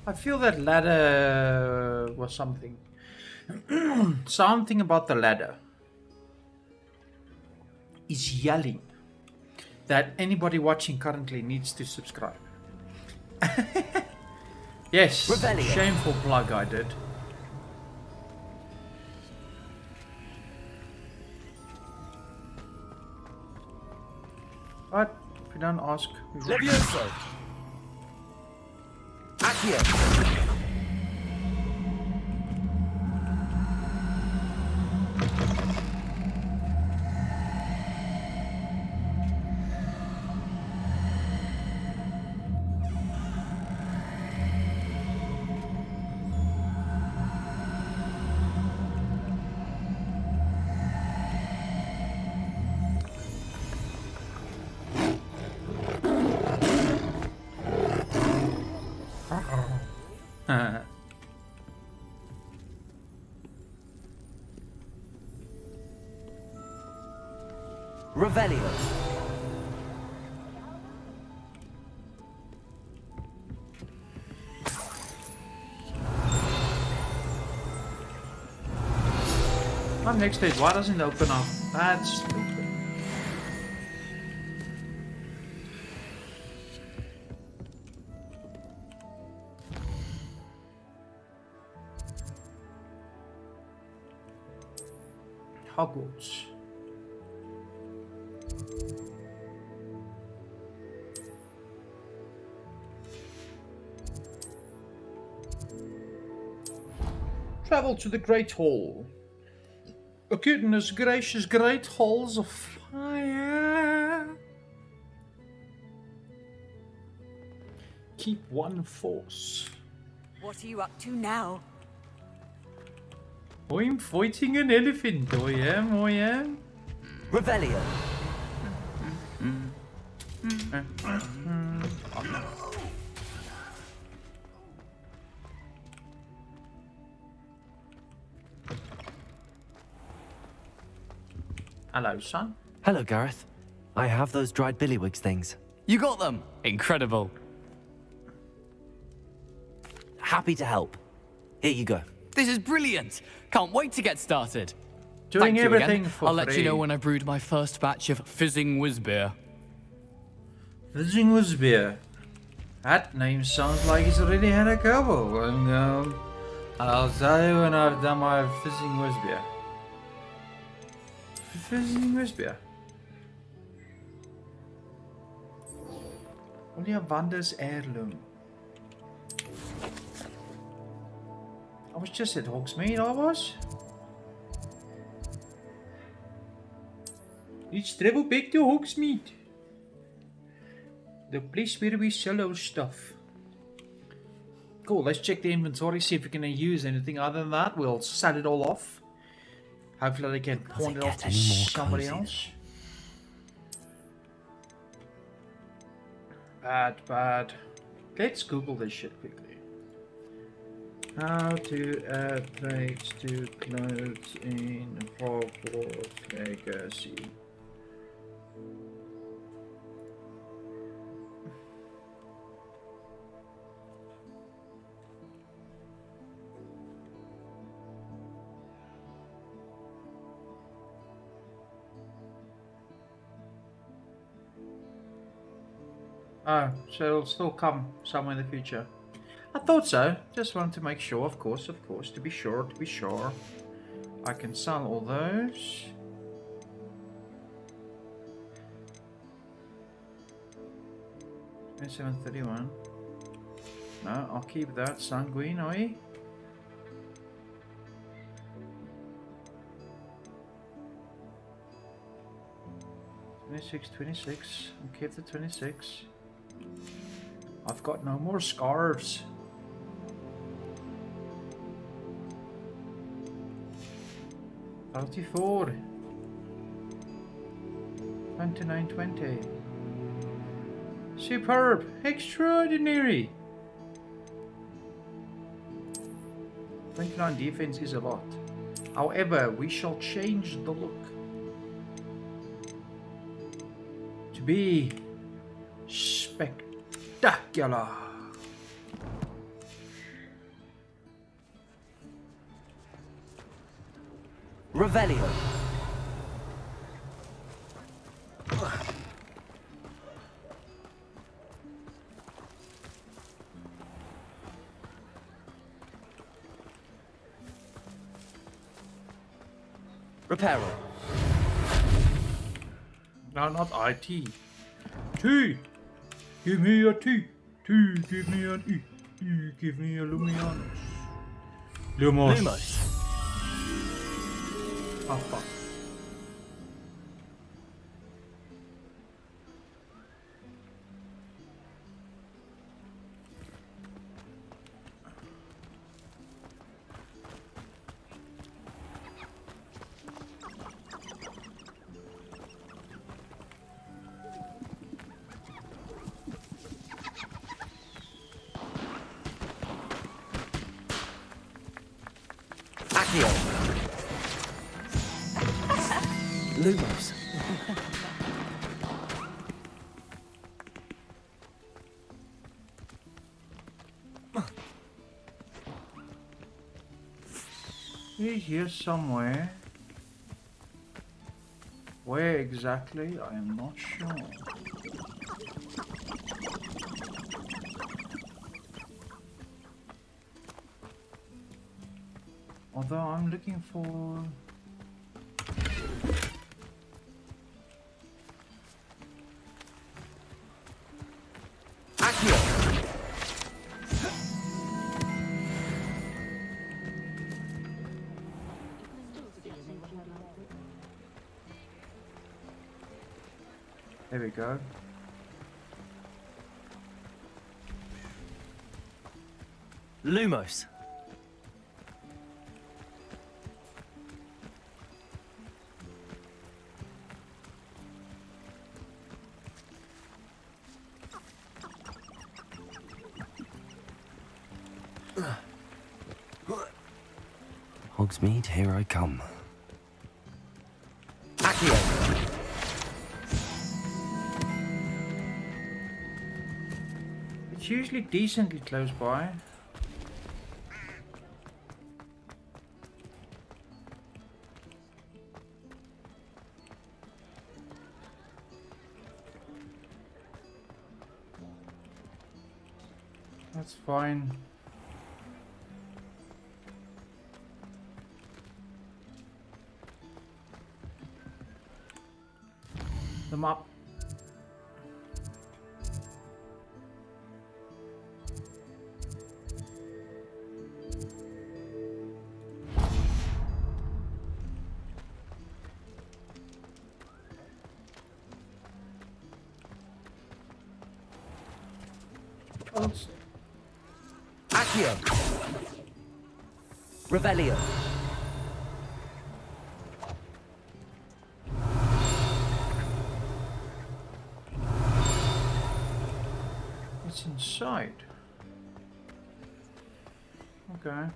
Speaker 1: I feel that ladder was something. Something about the ladder is yelling that anybody watching currently needs to subscribe. Yes,
Speaker 13: Revelio.
Speaker 1: Shameful plug I did. But if you don't ask,
Speaker 13: Levioso. Accio. Revelio.
Speaker 1: I'm next stage. Why doesn't it open up? That's stupid. Hogwarts. Travel to the Great Hall. Oh goodness gracious, great halls of fire. Keep one force.
Speaker 21: What are you up to now?
Speaker 1: I'm fighting an elephant, I am.
Speaker 13: Revelio.
Speaker 1: Hello, son.
Speaker 4: Hello, Gareth. I have those dried billywig things.
Speaker 14: You got them! Incredible.
Speaker 4: Happy to help. Here you go.
Speaker 14: This is brilliant! Can't wait to get started.
Speaker 1: Doing
Speaker 14: Thank you
Speaker 1: everything
Speaker 14: again.
Speaker 1: for
Speaker 14: I'll let you
Speaker 1: free.
Speaker 14: know when I brewed my first batch of fizzing whizbeer.
Speaker 1: Fizzing Whizbeer. That name sounds like it's already had a couple. I'll tell you when I've done my Fizzing Whizbeer. Fizzing Whizbeer. Ollivander's heirloom. I was just at Hogsmeade, I was. Let's travel back to Hogsmeade. The place where we sell our stuff. Cool, let's check the inventory, see if we can use anything. Other than that, we'll sell it all off. Hopefully they can pawn it off to somebody else. Bad. Let's Google this shit quickly. How to add plates to clothes in Hogwarts Legacy. Oh, so it'll still come somewhere in the future. I thought so. Just wanted to make sure, of course, to be sure, I can sell all those. $27.31. No, I'll keep that. Sanguine, are you? $26.26. I'll keep the 26. I've got no more scarves. $34. $29.20. Superb! Extraordinary! 29 defense is a lot. However, we shall change the look to be spectacular.
Speaker 13: Revelio. Reparo.
Speaker 1: No, not IT. T. Give me a T. T. Give me an E. E. Give me a Lumianus. Lumos. Oh fuck.
Speaker 13: Lumos.
Speaker 1: He's here somewhere. Where exactly? I am not sure. Although I'm looking for... There we go.
Speaker 13: Lumos.
Speaker 4: Hogsmeade, here I come.
Speaker 13: Accio.
Speaker 1: It's usually decently close by. That's fine. Them up.
Speaker 13: Accio. Revelio.
Speaker 1: It's inside. Okay.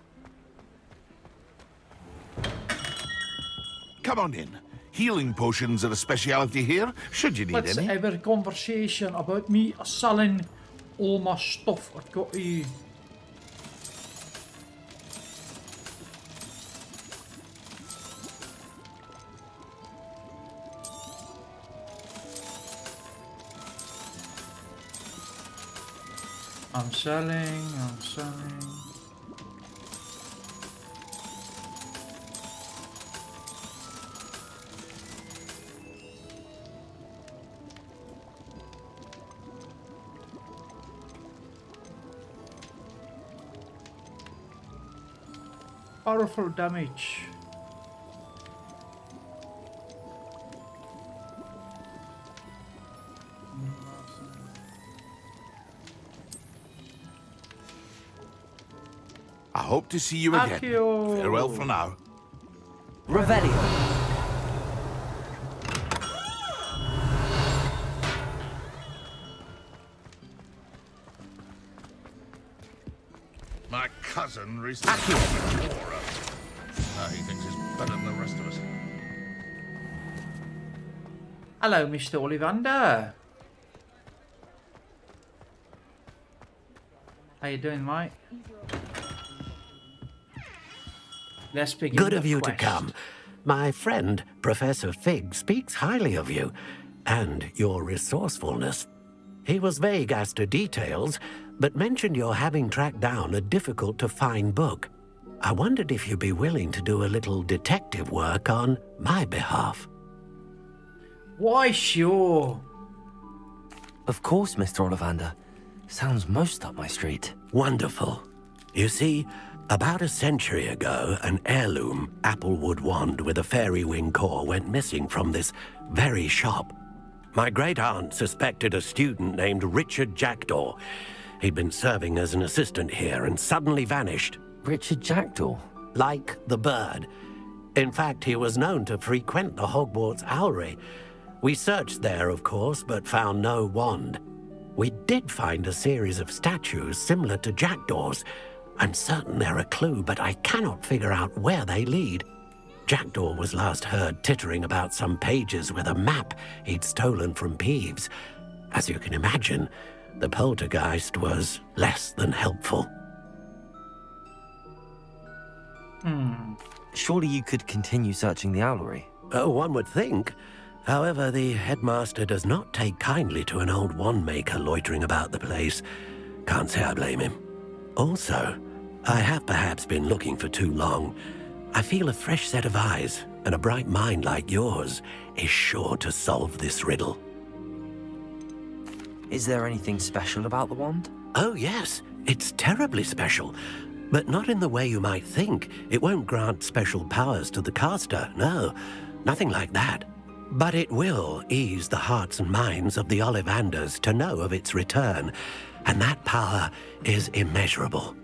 Speaker 16: Come on in. Healing potions are a speciality here, should you need
Speaker 1: Let's
Speaker 16: any.
Speaker 1: have a conversation about me selling all my stuff I've got here. I'm selling. Powerful damage.
Speaker 16: I hope to see you again.
Speaker 1: Accio.
Speaker 16: Farewell for now.
Speaker 13: Revelio.
Speaker 16: My cousin recently joined the war. He thinks he's better than the rest of us.
Speaker 1: Hello, Mr. Ollivander. How you doing, mate? Let's begin.
Speaker 11: Good
Speaker 1: the
Speaker 11: of you
Speaker 1: quest.
Speaker 11: to come. My friend, Professor Fig, speaks highly of you and your resourcefulness. He was vague as to details, but mentioned your having tracked down a difficult-to-find book. I wondered if you'd be willing to do a little detective work on my behalf.
Speaker 1: Why, sure.
Speaker 4: Of course, Mr. Ollivander. Sounds most up my street.
Speaker 11: Wonderful. You see, about a century ago, an heirloom applewood wand with a fairy wing core went missing from this very shop. My great-aunt suspected a student named Richard Jackdaw. He'd been serving as an assistant here and suddenly vanished.
Speaker 4: Richard Jackdaw?
Speaker 11: Like the bird. In fact, he was known to frequent the Hogwarts Owlery. We searched there, of course, but found no wand. We did find a series of statues similar to Jackdaw's. I'm certain they're a clue, but I cannot figure out where they lead. Jackdaw was last heard tittering about some pages with a map he'd stolen from Peeves. As you can imagine, the poltergeist was less than helpful.
Speaker 4: Surely you could continue searching the owlery.
Speaker 11: Oh, one would think. However, the headmaster does not take kindly to an old wand maker loitering about the place. Can't say I blame him. Also, I have perhaps been looking for too long. I feel a fresh set of eyes, and a bright mind like yours is sure to solve this riddle.
Speaker 4: Is there anything special about the wand?
Speaker 11: Oh, yes. It's terribly special. But not in the way you might think. It won't grant special powers to the caster, no. Nothing like that. But it will ease the hearts and minds of the Ollivanders to know of its return, and that power is immeasurable.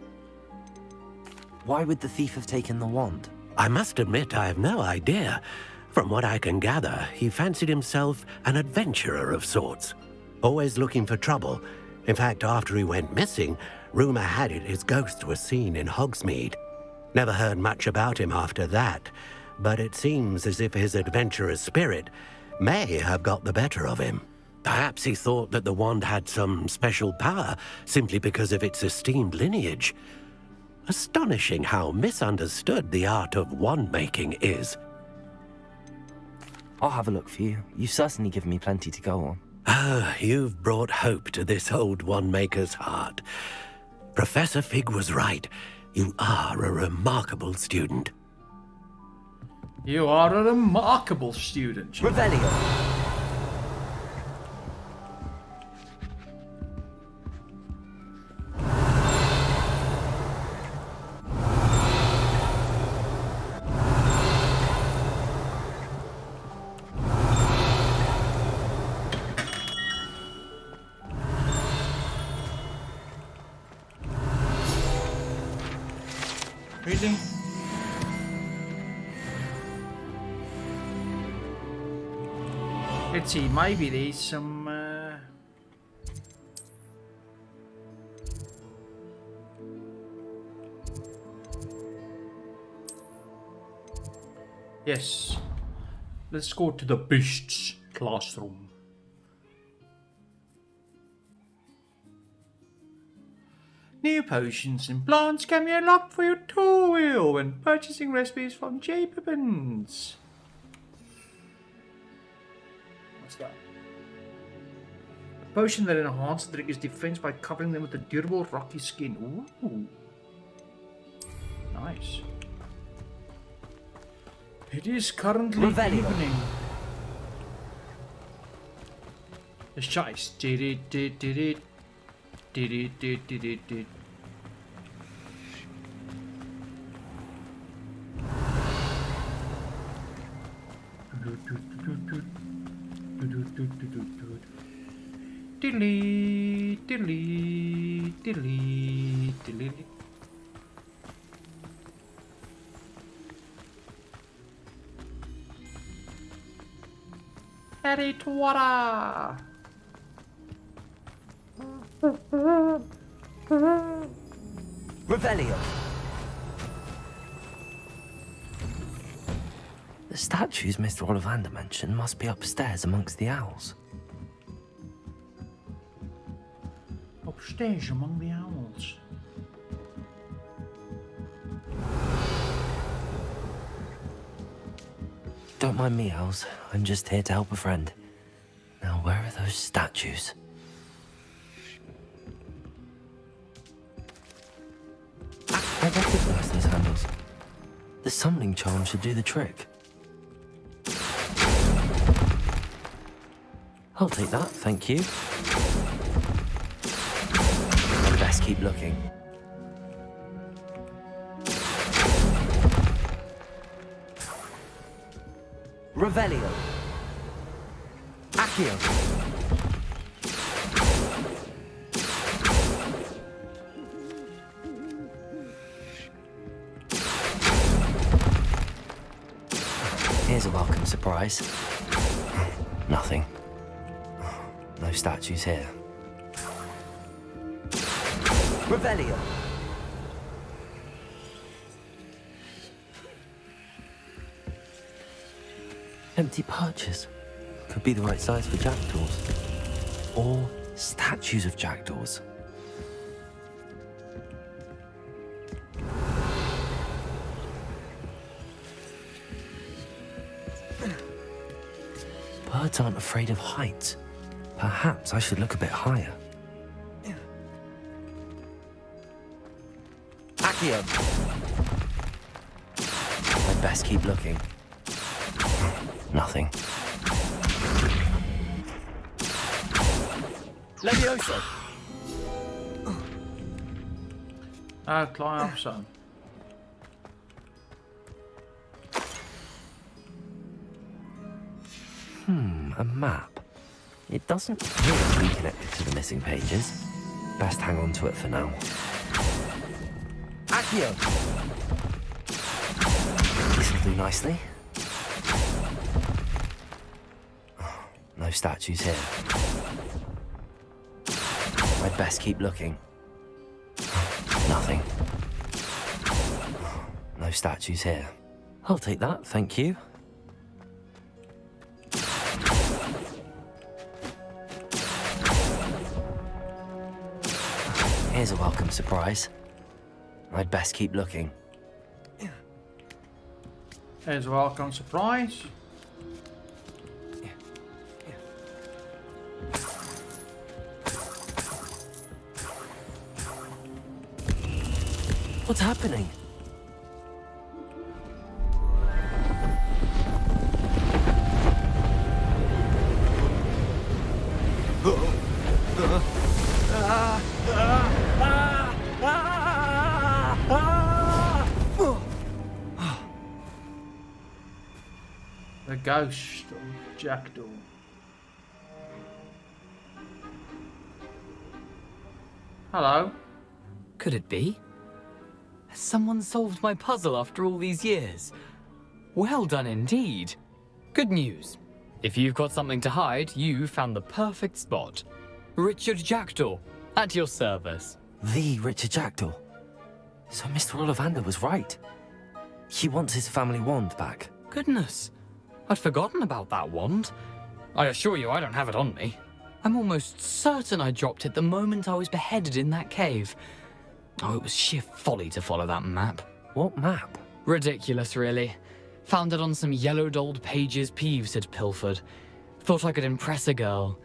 Speaker 4: Why would the thief have taken the wand?
Speaker 11: I must admit I have no idea. From what I can gather, he fancied himself an adventurer of sorts. Always looking for trouble. In fact, after he went missing, rumor had it his ghost was seen in Hogsmeade. Never heard much about him after that, but it seems as if his adventurous spirit may have got the better of him. Perhaps he thought that the wand had some special power simply because of its esteemed lineage. Astonishing how misunderstood the art of wand-making is.
Speaker 4: I'll have a look for you. You've certainly given me plenty to go on.
Speaker 11: Ah, you've brought hope to this old wand-maker's heart. Professor Fig was right. You are a remarkable student.
Speaker 1: You are a remarkable student.
Speaker 13: Revelio.
Speaker 1: Really? Let's see, maybe there's some... Yes. Let's go to the beasts classroom. New potions and plants can be unlocked for your tool wheel when purchasing recipes from J. Pippins. What's that? potion that enhances the trigger's defense by covering them with a durable rocky skin. Ooh. Nice. It is currently evening. The chase. Diddly, diddly, diddly, diddly. Harry Twara.
Speaker 4: Revelio. The statues Mr. Ollivander mentioned must be upstairs amongst the owls.
Speaker 1: Upstairs among the owls.
Speaker 4: Don't mind me, owls. I'm just here to help a friend. Now, where are those statues? I recognize those handles. The summoning charm should do the trick. I'll take that, thank you. I'd best keep looking. Revelio. Accio. Here's a welcome surprise. Nothing. No statues here. Revelio. Empty perches. Could be the right size for jackdaws. Or statues of jackdaws. Birds aren't afraid of heights. Perhaps I should look a bit higher. Accio. I'd best keep looking. Nothing. Levioso.
Speaker 1: Climb up, son.
Speaker 4: A map. It doesn't appear to be connected to the missing pages. Best hang on to it for now. Accio. This'll do nicely. No statues here. I'd best keep looking. Nothing. No statues here. I'll take that, thank you. Here's a welcome surprise. I'd best keep looking.
Speaker 1: Here's a welcome surprise.
Speaker 4: What's happening?
Speaker 1: The ghost of Jackdaw. Hello.
Speaker 14: Could it be? Has someone solved my puzzle after all these years? Well done indeed. Good news. If you've got something to hide, you found the perfect spot. Richard Jackdaw, at your service.
Speaker 4: The Richard Jackdaw. So Mr. Ollivander was right. He wants his family wand back.
Speaker 14: Goodness, I'd forgotten about that wand. I assure you I don't have it on me. I'm almost certain I dropped it the moment I was beheaded in that cave. Oh, it was sheer folly to follow that map.
Speaker 4: What map?
Speaker 14: Ridiculous, really. Found it on some yellowed old pages Peeves had pilfered. Thought I could impress a girl.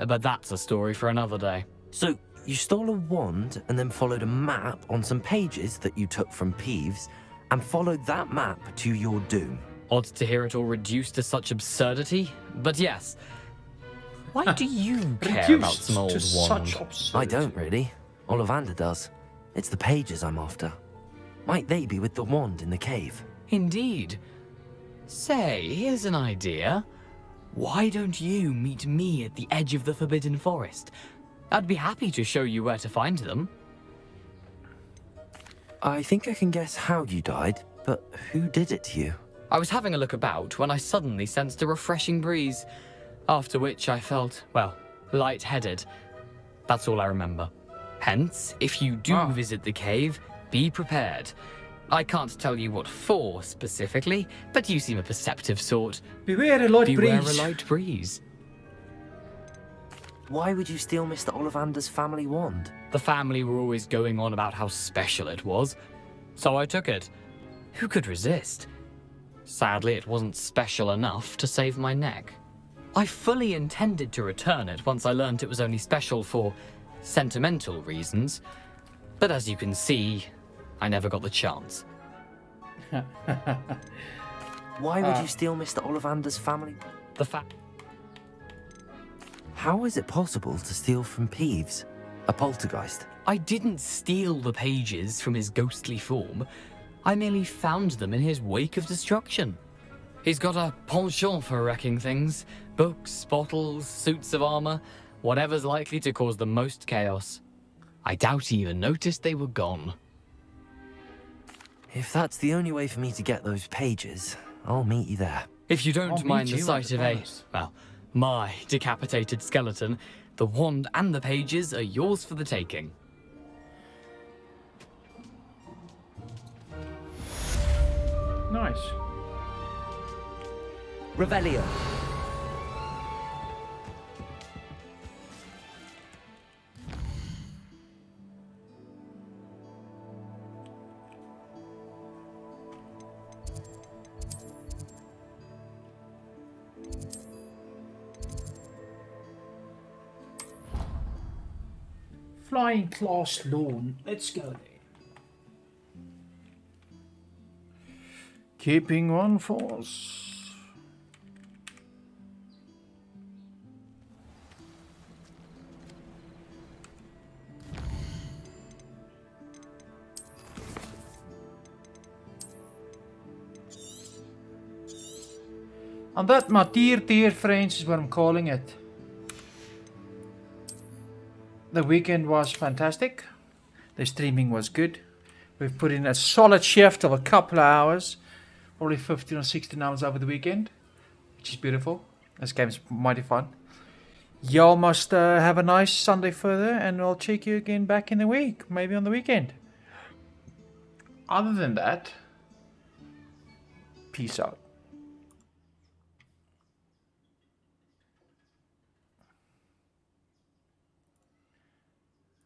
Speaker 14: but that's a story for another day.
Speaker 4: So, you stole a wand and then followed a map on some pages that you took from Peeves and followed that map to your doom.
Speaker 14: Odd to hear it all reduced to such absurdity, but yes. Why do you care about some old wand?
Speaker 4: I don't really. Ollivander does. It's the pages I'm after. Might they be with the wand in the cave?
Speaker 14: Indeed. Say, here's an idea. Why don't you meet me at the edge of the Forbidden Forest? I'd be happy to show you where to find them.
Speaker 4: I think I can guess how you died, but who did it to you?
Speaker 14: I was having a look about when I suddenly sensed a refreshing breeze, after which I felt, well, lightheaded. That's all I remember. Hence, if you do visit the cave, be prepared. I can't tell you what for specifically, but you seem a perceptive sort.
Speaker 1: Beware a light
Speaker 14: Beware
Speaker 1: breeze.
Speaker 14: a light breeze.
Speaker 4: Why would you steal Mr. Ollivander's family wand?
Speaker 14: The family were always going on about how special it was, so I took it. Who could resist? Sadly, it wasn't special enough to save my neck. I fully intended to return it once I learned it was only special for sentimental reasons, but as you can see, I never got the chance.
Speaker 4: Why would you steal Mr. Ollivander's family?
Speaker 14: The fact...
Speaker 4: How is it possible to steal from Peeves, a poltergeist?
Speaker 14: I didn't steal the pages from his ghostly form. I merely found them in his wake of destruction. He's got a penchant for wrecking things. Books, bottles, suits of armor, whatever's likely to cause the most chaos. I doubt he even noticed they were gone.
Speaker 4: If that's the only way for me to get those pages, I'll meet you there.
Speaker 14: If you don't
Speaker 4: I'll
Speaker 14: mind
Speaker 4: meet
Speaker 14: the
Speaker 4: you
Speaker 14: sight
Speaker 4: at
Speaker 14: of
Speaker 4: the
Speaker 14: a,
Speaker 4: palace.
Speaker 14: well, my decapitated skeleton, the wand and the pages are yours for the taking.
Speaker 1: Nice.
Speaker 13: Revelio.
Speaker 1: Flying class lawn. Let's go there. Keeping one force. And that, my dear friends, is what I'm calling it. The weekend was fantastic. The streaming was good. We've put in a solid shift of a couple of hours, probably 15 or 16 hours over the weekend, which is beautiful. This game's mighty fun. Y'all must have a nice Sunday further, and I'll check you again back in the week, maybe on the weekend. Other than that, peace out.